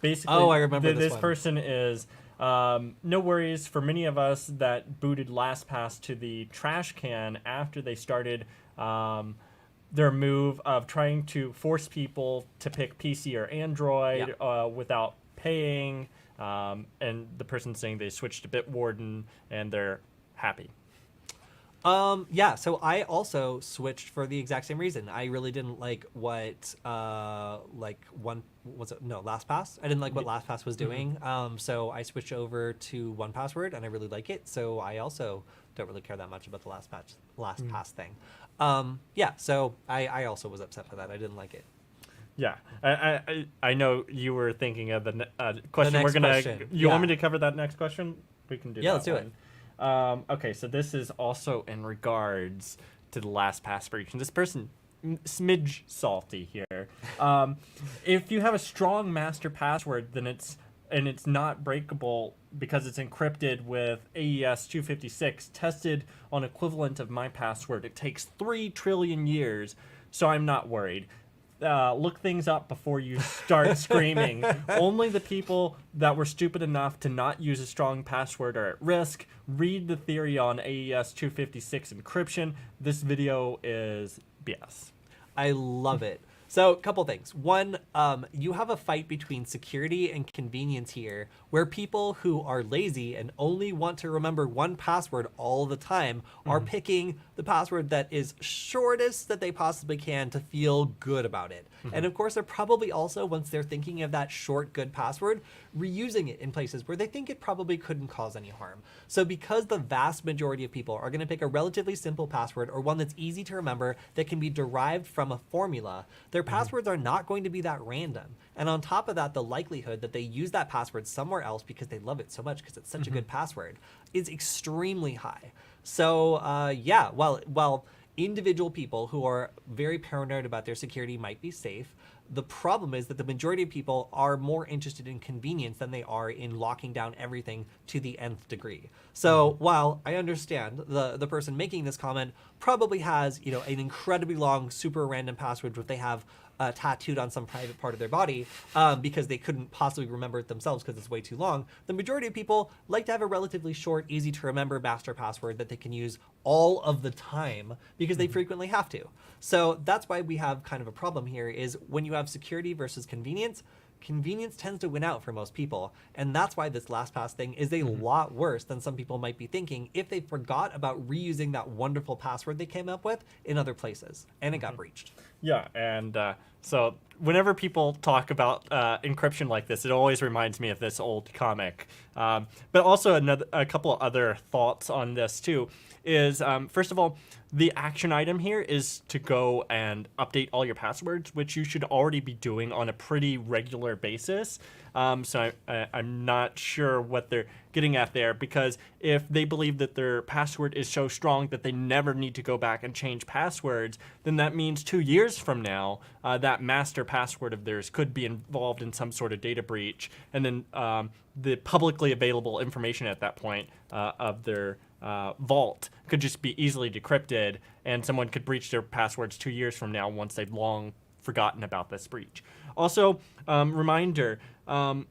Basically, I remember this one. person is. No worries for many of us that booted LastPass to the trash can after they started their move of trying to force people to pick PC or Android without paying. And the person saying they switched to Bitwarden and they're happy. Yeah, so I also switched for the exact same reason. I really didn't like what LastPass. I didn't like what LastPass was doing. So I switched over to 1Password, and I really like it. So I also don't really care that much about the LastPass thing. Yeah, so I also was upset by that. I didn't like it. Yeah, I know you were thinking of the question. next We're gonna. question. You want me Yeah. to cover that next question? We can do. Yeah, that let's do one. Okay, so this is also in regards to the LastPass breach, and this person smidge salty here. If you have a strong master password, then it's not breakable because it's encrypted with AES 256 tested on equivalent of my password. It takes 3 trillion years, so I'm not worried. Look things up before you start screaming. Only the people that were stupid enough to not use a strong password are at risk. Read the theory on AES 256 encryption. This video is BS. I love it. So, a couple things. One, you have a fight between security and convenience here, where people who are lazy and only want to remember one password all the time are picking the password that is shortest that they possibly can to feel good about it. And of course, they're probably also, once they're thinking of that short, good password, reusing it in places where they think it probably couldn't cause any harm. So because the vast majority of people are going to pick a relatively simple password or one that's easy to remember that can be derived from a formula, their passwords are not going to be that random. And on top of that, the likelihood that they use that password somewhere else because they love it so much because it's such a good password is extremely high. So yeah, while individual people who are very paranoid about their security might be safe, the problem is that the majority of people are more interested in convenience than they are in locking down everything to the nth degree. So while I understand the person making this comment probably has, you know, an incredibly long, super random password that they have tattooed on some private part of their body because they couldn't possibly remember it themselves because it's way too long, the majority of people like to have a relatively short, easy to remember master password that they can use all of the time because they frequently have to. So that's why we have kind of a problem here is when you have security versus convenience, convenience tends to win out for most people. And that's why this LastPass thing is a lot worse than some people might be thinking if they forgot about reusing that wonderful password they came up with in other places and it got breached. Yeah, and so whenever people talk about encryption like this, it always reminds me of this old comic. But also a couple of other thoughts on this too is, first of all, the action item here is to go and update all your passwords, which you should already be doing on a pretty regular basis. So I'm not sure what they're getting at there, because if they believe that their password is so strong that they never need to go back and change passwords, then that means 2 years from now, that master password of theirs could be involved in some sort of data breach. And then the publicly available information at that point of their vault could just be easily decrypted, and someone could breach their passwords 2 years from now once they've long forgotten about this breach. Also, reminder, some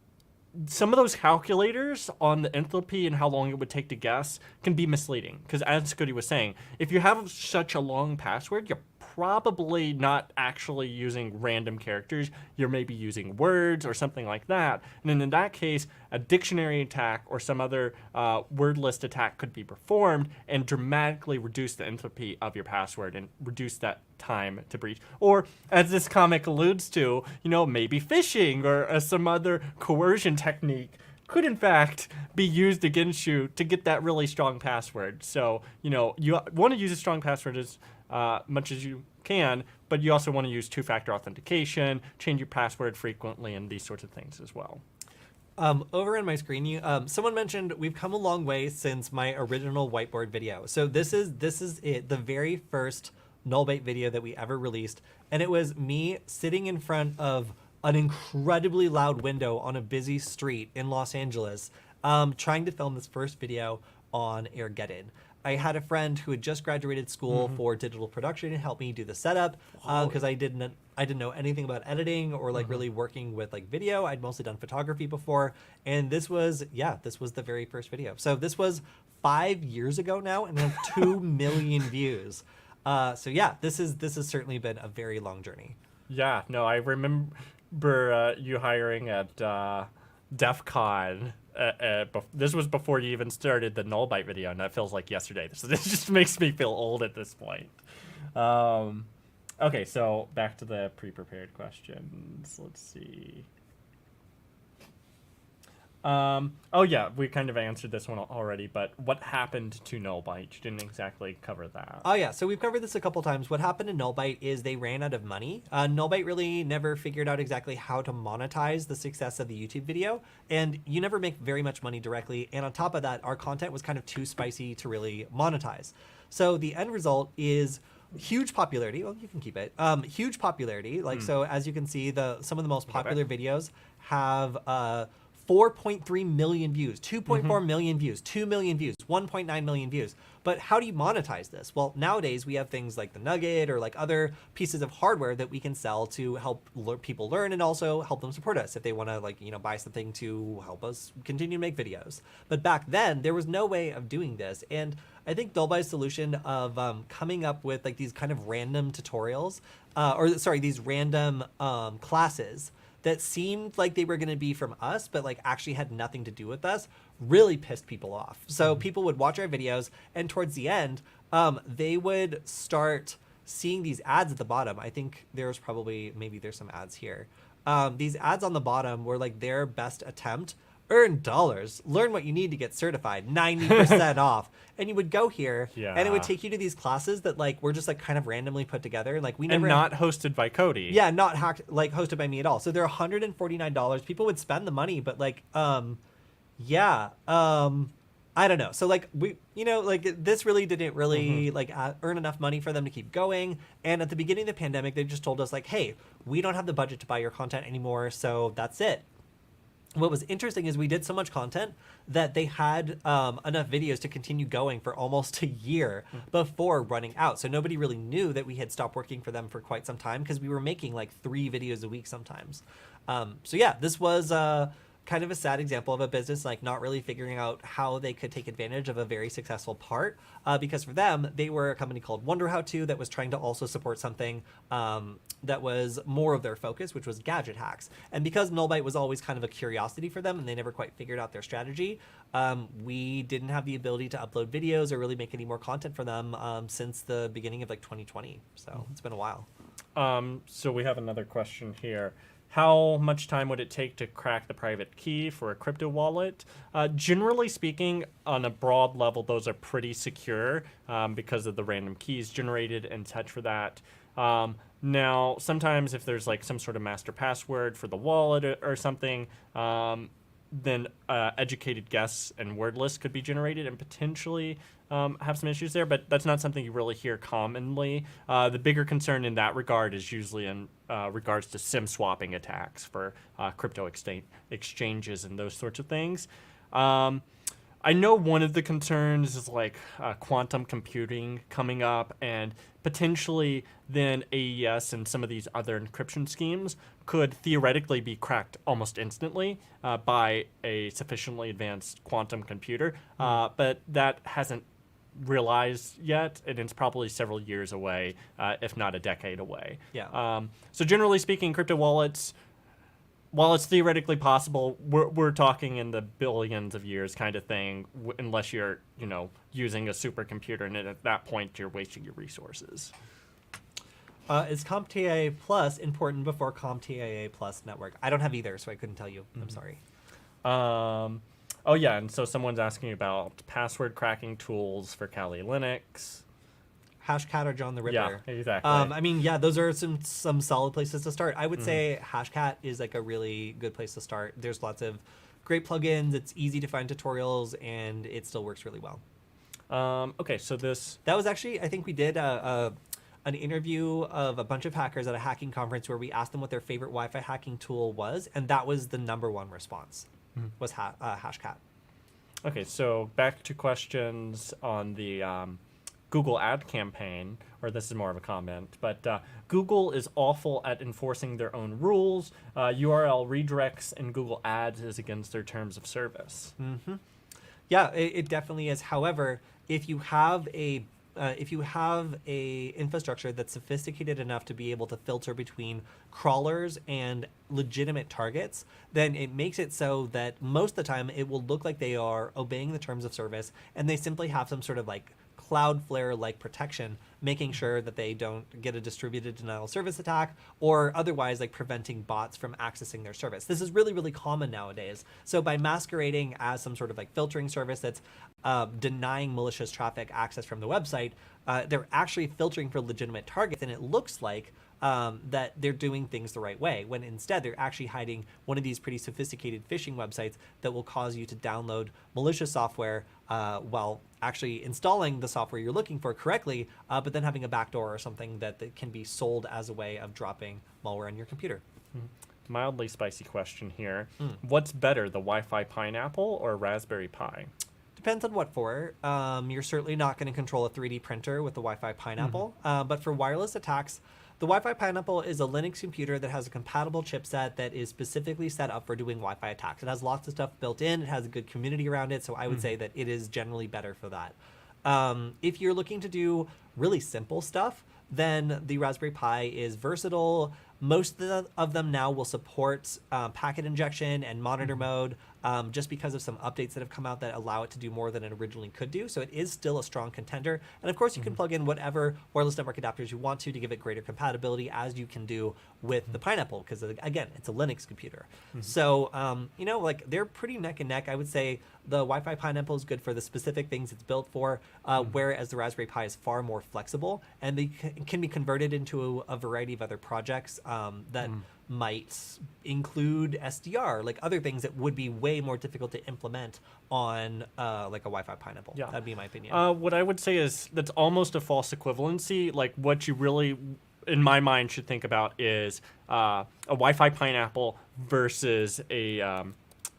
of those calculators on the enthalpy and how long it would take to guess can be misleading, because as Kody was saying, if you have such a long password, you're probably not actually using random characters. You're maybe using words or something like that. And then in that case, a dictionary attack or some other word list attack could be performed and dramatically reduce the entropy of your password and reduce that time to breach. Or, as this comic alludes to, you know, maybe phishing or some other coercion technique could in fact be used against you to get that really strong password. So, you know, you want to use a strong password as much as you can, but you also want to use two-factor authentication, change your password frequently, and these sorts of things as well. Over on my screen, someone mentioned we've come a long way since my original whiteboard video. So this is it, the very first Nullbyte video that we ever released, and it was me sitting in front of an incredibly loud window on a busy street in Los Angeles, trying to film this first video on Airgeddon. I had a friend who had just graduated school for digital production and helped me do the setup because I didn't know anything about editing or like really working with like video. I'd mostly done photography before, and this was the very first video. So this was 5 years ago now, and we have 2 million views. So yeah, this has certainly been a very long journey. Yeah, no, I remember you hiring at DEF CON this was before you even started the Null Byte video, and that feels like yesterday. So this just makes me feel old at this point. Okay, so back to the pre-prepared questions. Let's see. Oh yeah, we kind of answered this one already, but what happened to Null Byte? You didn't exactly cover that. Oh yeah, so we've covered this a couple times. What happened to Null Byte is they ran out of money. Null Byte really never figured out exactly how to monetize the success of the YouTube video, and you never make very much money directly. And on top of that, our content was kind of too spicy to really monetize. So the end result is huge popularity. Well, you can keep it. Huge popularity. Like so, as you can see, some of the most popular videos have 4.3 million views, 2.4 million views, 2 million views, 1.9 million views. But how do you monetize this? Well, nowadays we have things like the Nugget or like other pieces of hardware that we can sell to help people learn and also help them support us if they want to like, you know, buy something to help us continue to make videos. But back then there was no way of doing this. And I think Null Byte's solution of coming up with like these kind of random tutorials, these random classes that seemed like they were going to be from us, but like actually had nothing to do with us, really pissed people off. So people would watch our videos, and towards the end, they would start seeing these ads at the bottom. I think there's some ads here. These ads on the bottom were like their best attempt. Earn dollars, learn what you need to get certified, 90% off. And you would go here, and it would take you to these classes that like were just like kind of randomly put together. Like we never and not hosted by Kody. Yeah, not hosted by me at all. So they're $149. People would spend the money, but like, I don't know. So like this really didn't really earn enough money for them to keep going. And at the beginning of the pandemic, they just told us like, hey, we don't have the budget to buy your content anymore. So that's it. What was interesting is we did so much content that they had enough videos to continue going for almost a year before running out. So nobody really knew that we had stopped working for them for quite some time because we were making like 3 videos a week sometimes. So yeah, this was kind of a sad example of a business like not really figuring out how they could take advantage of a very successful part because for them, they were a company called Wonder How To that was trying to also support something that was more of their focus, which was gadget hacks. And because Null Byte was always kind of a curiosity for them and they never quite figured out their strategy, we didn't have the ability to upload videos or really make any more content for them since the beginning of like 2020. So it's been a while. So we have another question here. How much time would it take to crack the private key for a crypto wallet? Generally speaking, on a broad level, those are pretty secure because of the random keys generated and such for that. Now, sometimes if there's like some sort of master password for the wallet or something, then educated guess and word list could be generated and potentially have some issues there, but that's not something you really hear commonly. The bigger concern in that regard is usually in regards to SIM swapping attacks for crypto exchanges and those sorts of things. I know one of the concerns is like quantum computing coming up, and potentially then AES and some of these other encryption schemes could theoretically be cracked almost instantly by a sufficiently advanced quantum computer, but that hasn't realized yet, and it's probably several years away, if not a decade away. Yeah. So generally speaking, crypto wallets, while it's theoretically possible, we're talking in the billions of years kind of thing, unless you're, using a supercomputer, and at that point you're wasting your resources. Is CompTIA Plus important before CompTIA Plus network? I don't have either, so I couldn't tell you. I'm sorry. Oh yeah, and so someone's asking about password cracking tools for Kali Linux. Hashcat or John the Ripper. Yeah, exactly. Those are some solid places to start. I would say Hashcat is like a really good place to start. There's lots of great plugins. It's easy to find tutorials, and it still works really well. Okay, so that was actually, I think we did an interview of a bunch of hackers at a hacking conference where we asked them what their favorite Wi-Fi hacking tool was, and that was the #1 response, was Hashcat. Okay, so back to questions on the Google ad campaign, or this is more of a comment, but Google is awful at enforcing their own rules. URL redirects in Google Ads is against their terms of service. Yeah, it definitely is. However, if you have a if you have a infrastructure that's sophisticated enough to be able to filter between crawlers and legitimate targets, then it makes it so that most of the time it will look like they are obeying the terms of service, and they simply have some sort of like Cloudflare-like protection, making sure that they don't get a distributed denial of service attack or otherwise like preventing bots from accessing their service. This is really, really common nowadays. So by masquerading as some sort of like filtering service that's denying malicious traffic access from the website, they're actually filtering for legitimate targets, and it looks like that they're doing things the right way, when instead they're actually hiding one of these pretty sophisticated phishing websites that will cause you to download malicious software while actually installing the software you're looking for correctly, but then having a backdoor or something that can be sold as a way of dropping malware on your computer. Mildly spicy question here. What's better, the Wi-Fi Pineapple or Raspberry Pi? Depends on what for. You're certainly not going to control a 3D printer with the Wi-Fi Pineapple, but for wireless attacks, the Wi-Fi Pineapple is a Linux computer that has a compatible chipset that is specifically set up for doing Wi-Fi attacks. It has lots of stuff built in. It has a good community around it, so I would say that it is generally better for that. If you're looking to do really simple stuff, then the Raspberry Pi is versatile. Most of them now will support packet injection and monitor mode, just because of some updates that have come out that allow it to do more than it originally could do. So it is still a strong contender. And of course, you can plug in whatever wireless network adapters you want to give it greater compatibility, as you can do with the Pineapple, because again, it's a Linux computer. So, you know, like they're pretty neck and neck. I would say the Wi-Fi Pineapple is good for the specific things it's built for, whereas the Raspberry Pi is far more flexible, and they can be converted into a variety of other projects that might include SDR, like other things that would be way more difficult to implement on like a Wi-Fi Pineapple. Yeah. That'd be my opinion. What I would say is that's almost a false equivalency. Like what you really, in my mind, should think about is a Wi-Fi Pineapple versus a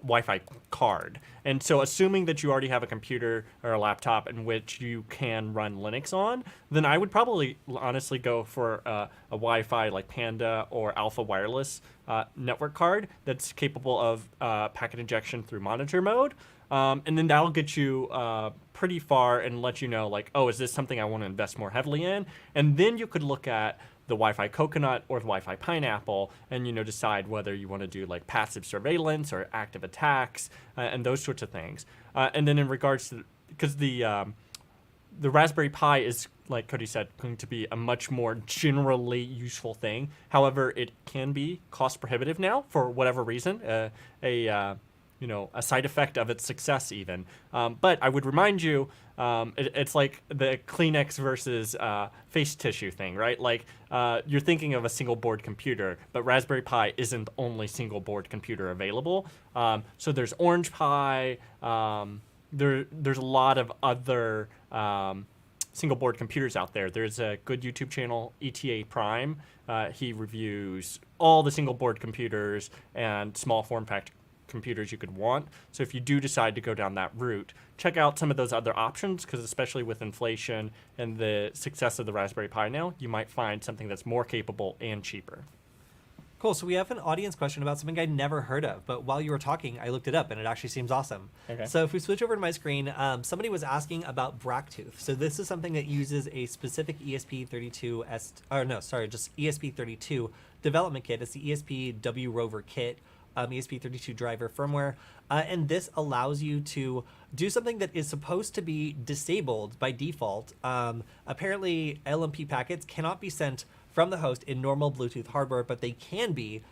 Wi-Fi card. And so assuming that you already have a computer or a laptop in which you can run Linux on, then I would probably honestly go for a Wi-Fi like Panda or Alpha Wireless network card that's capable of packet injection through monitor mode. And then that'll get you pretty far and let you know, like, oh, is this something I want to invest more heavily in? And then you could look at the Wi-Fi Coconut or the Wi-Fi Pineapple, and decide whether you want to do like passive surveillance or active attacks and those sorts of things. And then in regards to, because the Raspberry Pi is, like Kody said, going to be a much more generally useful thing. However, it can be cost prohibitive now for whatever reason, a side effect of its success even. But I would remind you, it's like the Kleenex versus face tissue thing, right? Like you're thinking of a single board computer, but Raspberry Pi isn't the only single board computer available. So there's Orange Pi. There's a lot of other single board computers out there. There's a good YouTube channel, ETA Prime. He reviews all the single board computers and small form factor computers you could want. So if you do decide to go down that route, check out some of those other options, because especially with inflation and the success of the Raspberry Pi now, you might find something that's more capable and cheaper. Cool. So we have an audience question about something I'd never heard of, but while you were talking, I looked it up and it actually seems awesome. Okay. So if we switch over to my screen, somebody was asking about BrakTooth. So this is something that uses a specific ESP32 just ESP32 development kit. It's the ESP Rover kit. ESP32 driver firmware, and this allows you to do something that is supposed to be disabled by default. Apparently, LMP packets cannot be sent from the host in normal Bluetooth hardware, but they can be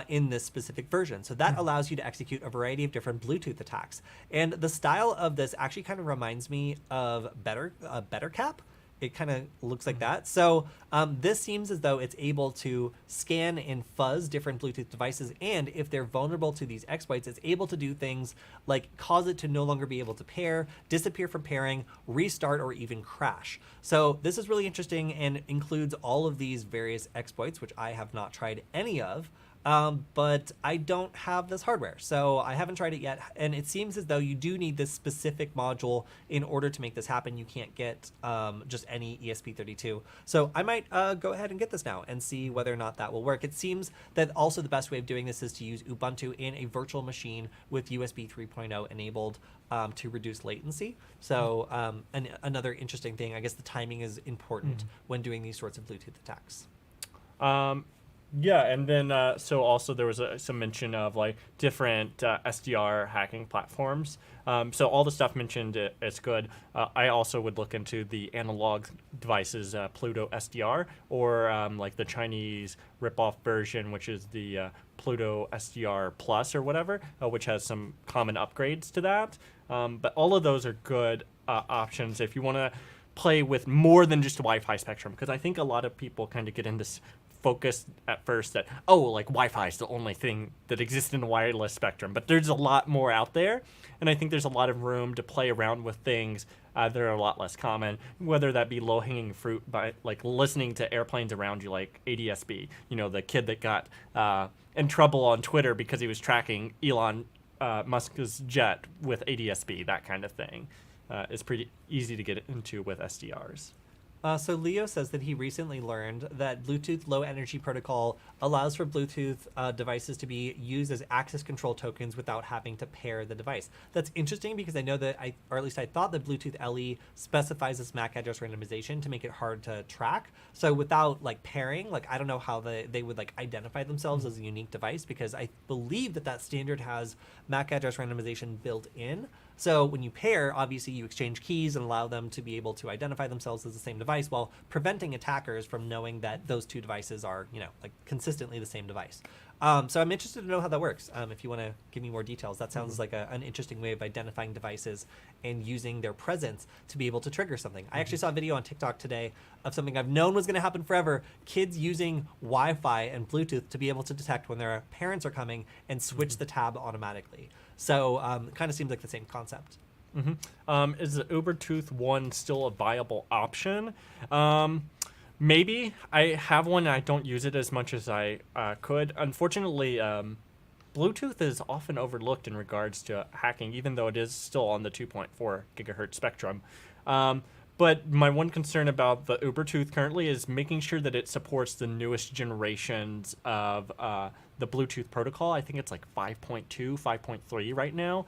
in this specific version. So that allows you to execute a variety of different Bluetooth attacks. And the style of this actually kind of reminds me of BetterCap. It kind of looks like that. So this seems as though it's able to scan and fuzz different Bluetooth devices, and if they're vulnerable to these exploits, it's able to do things like cause it to no longer be able to pair, disappear from pairing, restart, or even crash. So this is really interesting and includes all of these various exploits, which I have not tried any of. but I don't have this hardware, so I haven't tried it yet. And it seems as though you do need this specific module in order to make this happen. You can't get just any ESP32. So I might go ahead and get this now and see whether or not that will work. It seems that also the best way of doing this is to use Ubuntu in a virtual machine with USB 3.0 enabled to reduce latency. So another interesting thing, I guess the timing is important when doing these sorts of Bluetooth attacks. Yeah, and then so also there was some mention of like different SDR hacking platforms. So all the stuff mentioned is good. I also would look into the analog devices, Pluto SDR, or like the Chinese ripoff version, which is the Pluto SDR Plus or whatever, which has some common upgrades to that. But all of those are good options if you want to play with more than just Wi-Fi spectrum, because I think a lot of people kind of get in this focused at first that, like Wi-Fi is the only thing that exists in the wireless spectrum, but there's a lot more out there, and I think there's a lot of room to play around with things that are a lot less common, whether that be low-hanging fruit by like listening to airplanes around you, like ADSB, the kid that got in trouble on Twitter because he was tracking Elon Musk's jet with ADSB, that kind of thing is pretty easy to get into with SDRs. So Leo says that he recently learned that Bluetooth Low Energy Protocol allows for Bluetooth devices to be used as access control tokens without having to pair the device. That's interesting because I know that or at least I thought that Bluetooth LE specifies this MAC address randomization to make it hard to track. So without like pairing, like I don't know how they would like identify themselves as a unique device, because I believe that standard has MAC address randomization built in. So when you pair, obviously you exchange keys and allow them to be able to identify themselves as the same device, while preventing attackers from knowing that those two devices are, like consistently the same device. So I'm interested to know how that works. If you want to give me more details, that sounds like an interesting way of identifying devices and using their presence to be able to trigger something. I actually saw a video on TikTok today of something I've known was going to happen forever: kids using Wi-Fi and Bluetooth to be able to detect when their parents are coming and switch the tab automatically. So it kind of seems like the same concept. Is the BrakTooth one still a viable option? Maybe. I have one. I don't use it as much as I could. Unfortunately, Bluetooth is often overlooked in regards to hacking, even though it is still on the 2.4 gigahertz spectrum. But my one concern about the BrakTooth currently is making sure that it supports the newest generations of the Bluetooth protocol. I think it's like 5.2, 5.3 right now.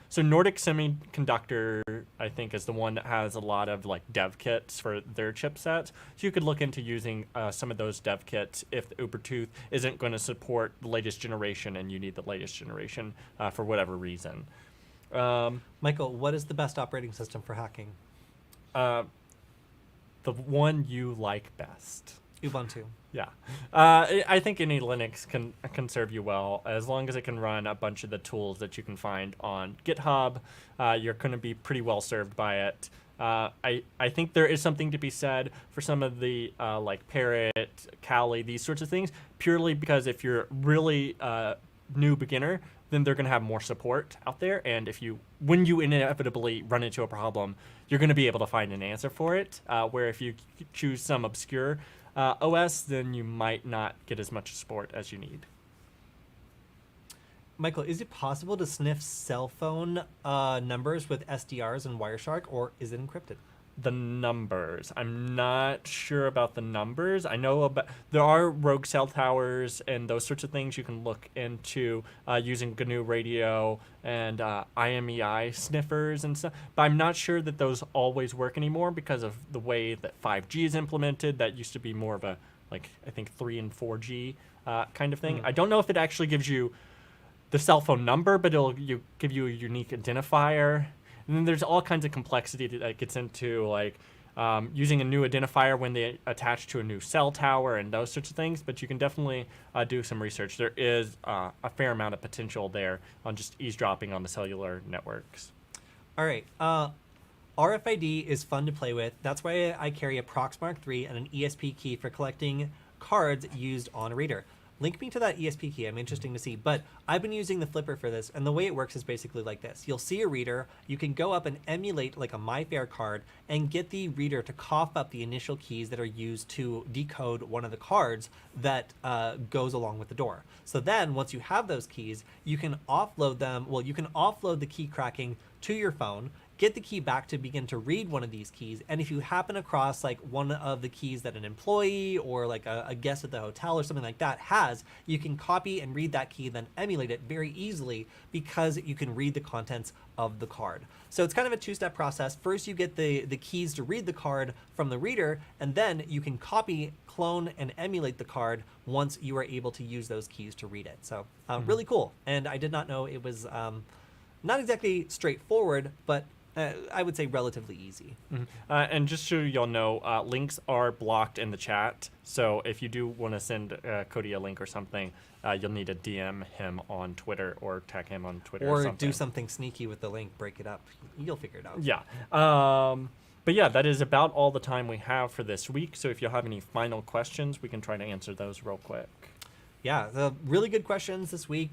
So Nordic Semiconductor, I think, is the one that has a lot of like dev kits for their chipsets. So you could look into using some of those dev kits if the BrakTooth isn't going to support the latest generation and you need the latest generation for whatever reason. Michael, what is the best operating system for hacking? The one you like best. Ubuntu. Yeah. I think any Linux can serve you well, as long as it can run a bunch of the tools that you can find on GitHub. You're going to be pretty well served by it. I think there is something to be said for some of the like Parrot, Kali, these sorts of things, purely because if you're really new beginner, then they're going to have more support out there. And when you inevitably run into a problem, you're going to be able to find an answer for it. Where if you choose some obscure OS, then you might not get as much support as you need. Michael, is it possible to sniff cell phone numbers with SDRs and Wireshark, or is it encrypted? The numbers. I'm not sure about the numbers. I know there are rogue cell towers and those sorts of things you can look into using GNU Radio and IMEI sniffers and stuff. But I'm not sure that those always work anymore because of the way that 5G is implemented. That used to be more of a, like, I think 3 and 4G kind of thing. I don't know if it actually gives you the cell phone number, but it'll give you a unique identifier. And then there's all kinds of complexity that gets into, like using a new identifier when they attach to a new cell tower and those sorts of things. But you can definitely do some research. There is a fair amount of potential there on just eavesdropping on the cellular networks. All right. RFID is fun to play with. That's why I carry a Proxmark 3 and an ESP key for collecting cards used on a reader. link me to that ESP key. I'm interested to see. But I've been using the Flipper for this, and the way it works is basically like this. You'll see a reader. You can go up and emulate like a MyFair card and get the reader to cough up the initial keys that are used to decode one of the cards that goes along with the door. So then once you have those keys, you can offload them. Well, you can offload the key cracking to your phone, get the key back to begin to read one of these keys. And if you happen across like one of the keys that an employee or like a guest at the hotel or something like that has, you can copy and read that key, then emulate it very easily because you can read the contents of the card. So it's kind of a two-step process. First, you get the keys to read the card from the reader, and then you can copy, clone, and emulate the card once you are able to use those keys to read it. So really cool. And I did not know it was not exactly straightforward, but I would say relatively easy. And just so y'all know, links are blocked in the chat. So if you do want to send Kody a link or something, you'll need to DM him on Twitter or tag him on Twitter or something. Do something sneaky with the link, break it up. You'll figure it out. Yeah. But yeah, that is about all the time we have for this week. So if you have any final questions, we can try to answer those real quick. Yeah, the really good questions this week.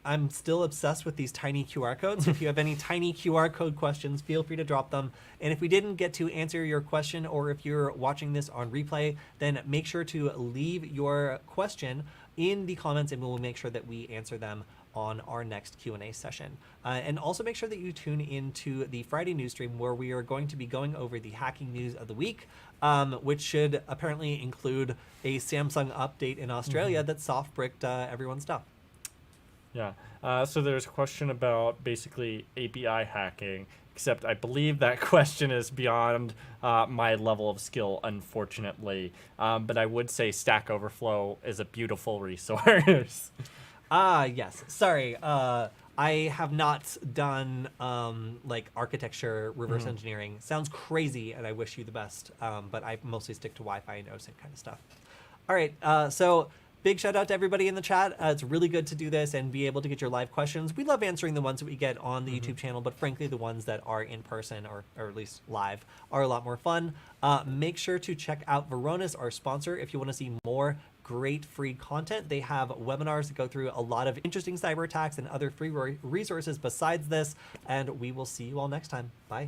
I'm still obsessed with these tiny QR codes. If you have any tiny QR code questions, feel free to drop them. And if we didn't get to answer your question, or if you're watching this on replay, then make sure to leave your question in the comments and we'll make sure that we answer them on our next Q&A session. And also make sure that you tune into the Friday news stream where we are going to be going over the hacking news of the week, which should apparently include a Samsung update in Australia that soft bricked everyone's stuff. Yeah. So there's a question about basically API hacking, except I believe that question is beyond my level of skill, unfortunately. But I would say Stack Overflow is a beautiful resource. Yes. Sorry. I have not done like architecture reverse engineering. Sounds crazy, and I wish you the best. But I mostly stick to Wi-Fi and OSINT kind of stuff. All right. So big shout out to everybody in the chat. It's really good to do this and be able to get your live questions. We love answering the ones that we get on the YouTube channel, but frankly, the ones that are in person or at least live are a lot more fun. Make sure to check out Varonis, our sponsor, if you want to see more great free content. They have webinars that go through a lot of interesting cyber attacks and other free resources besides this. And we will see you all next time. Bye.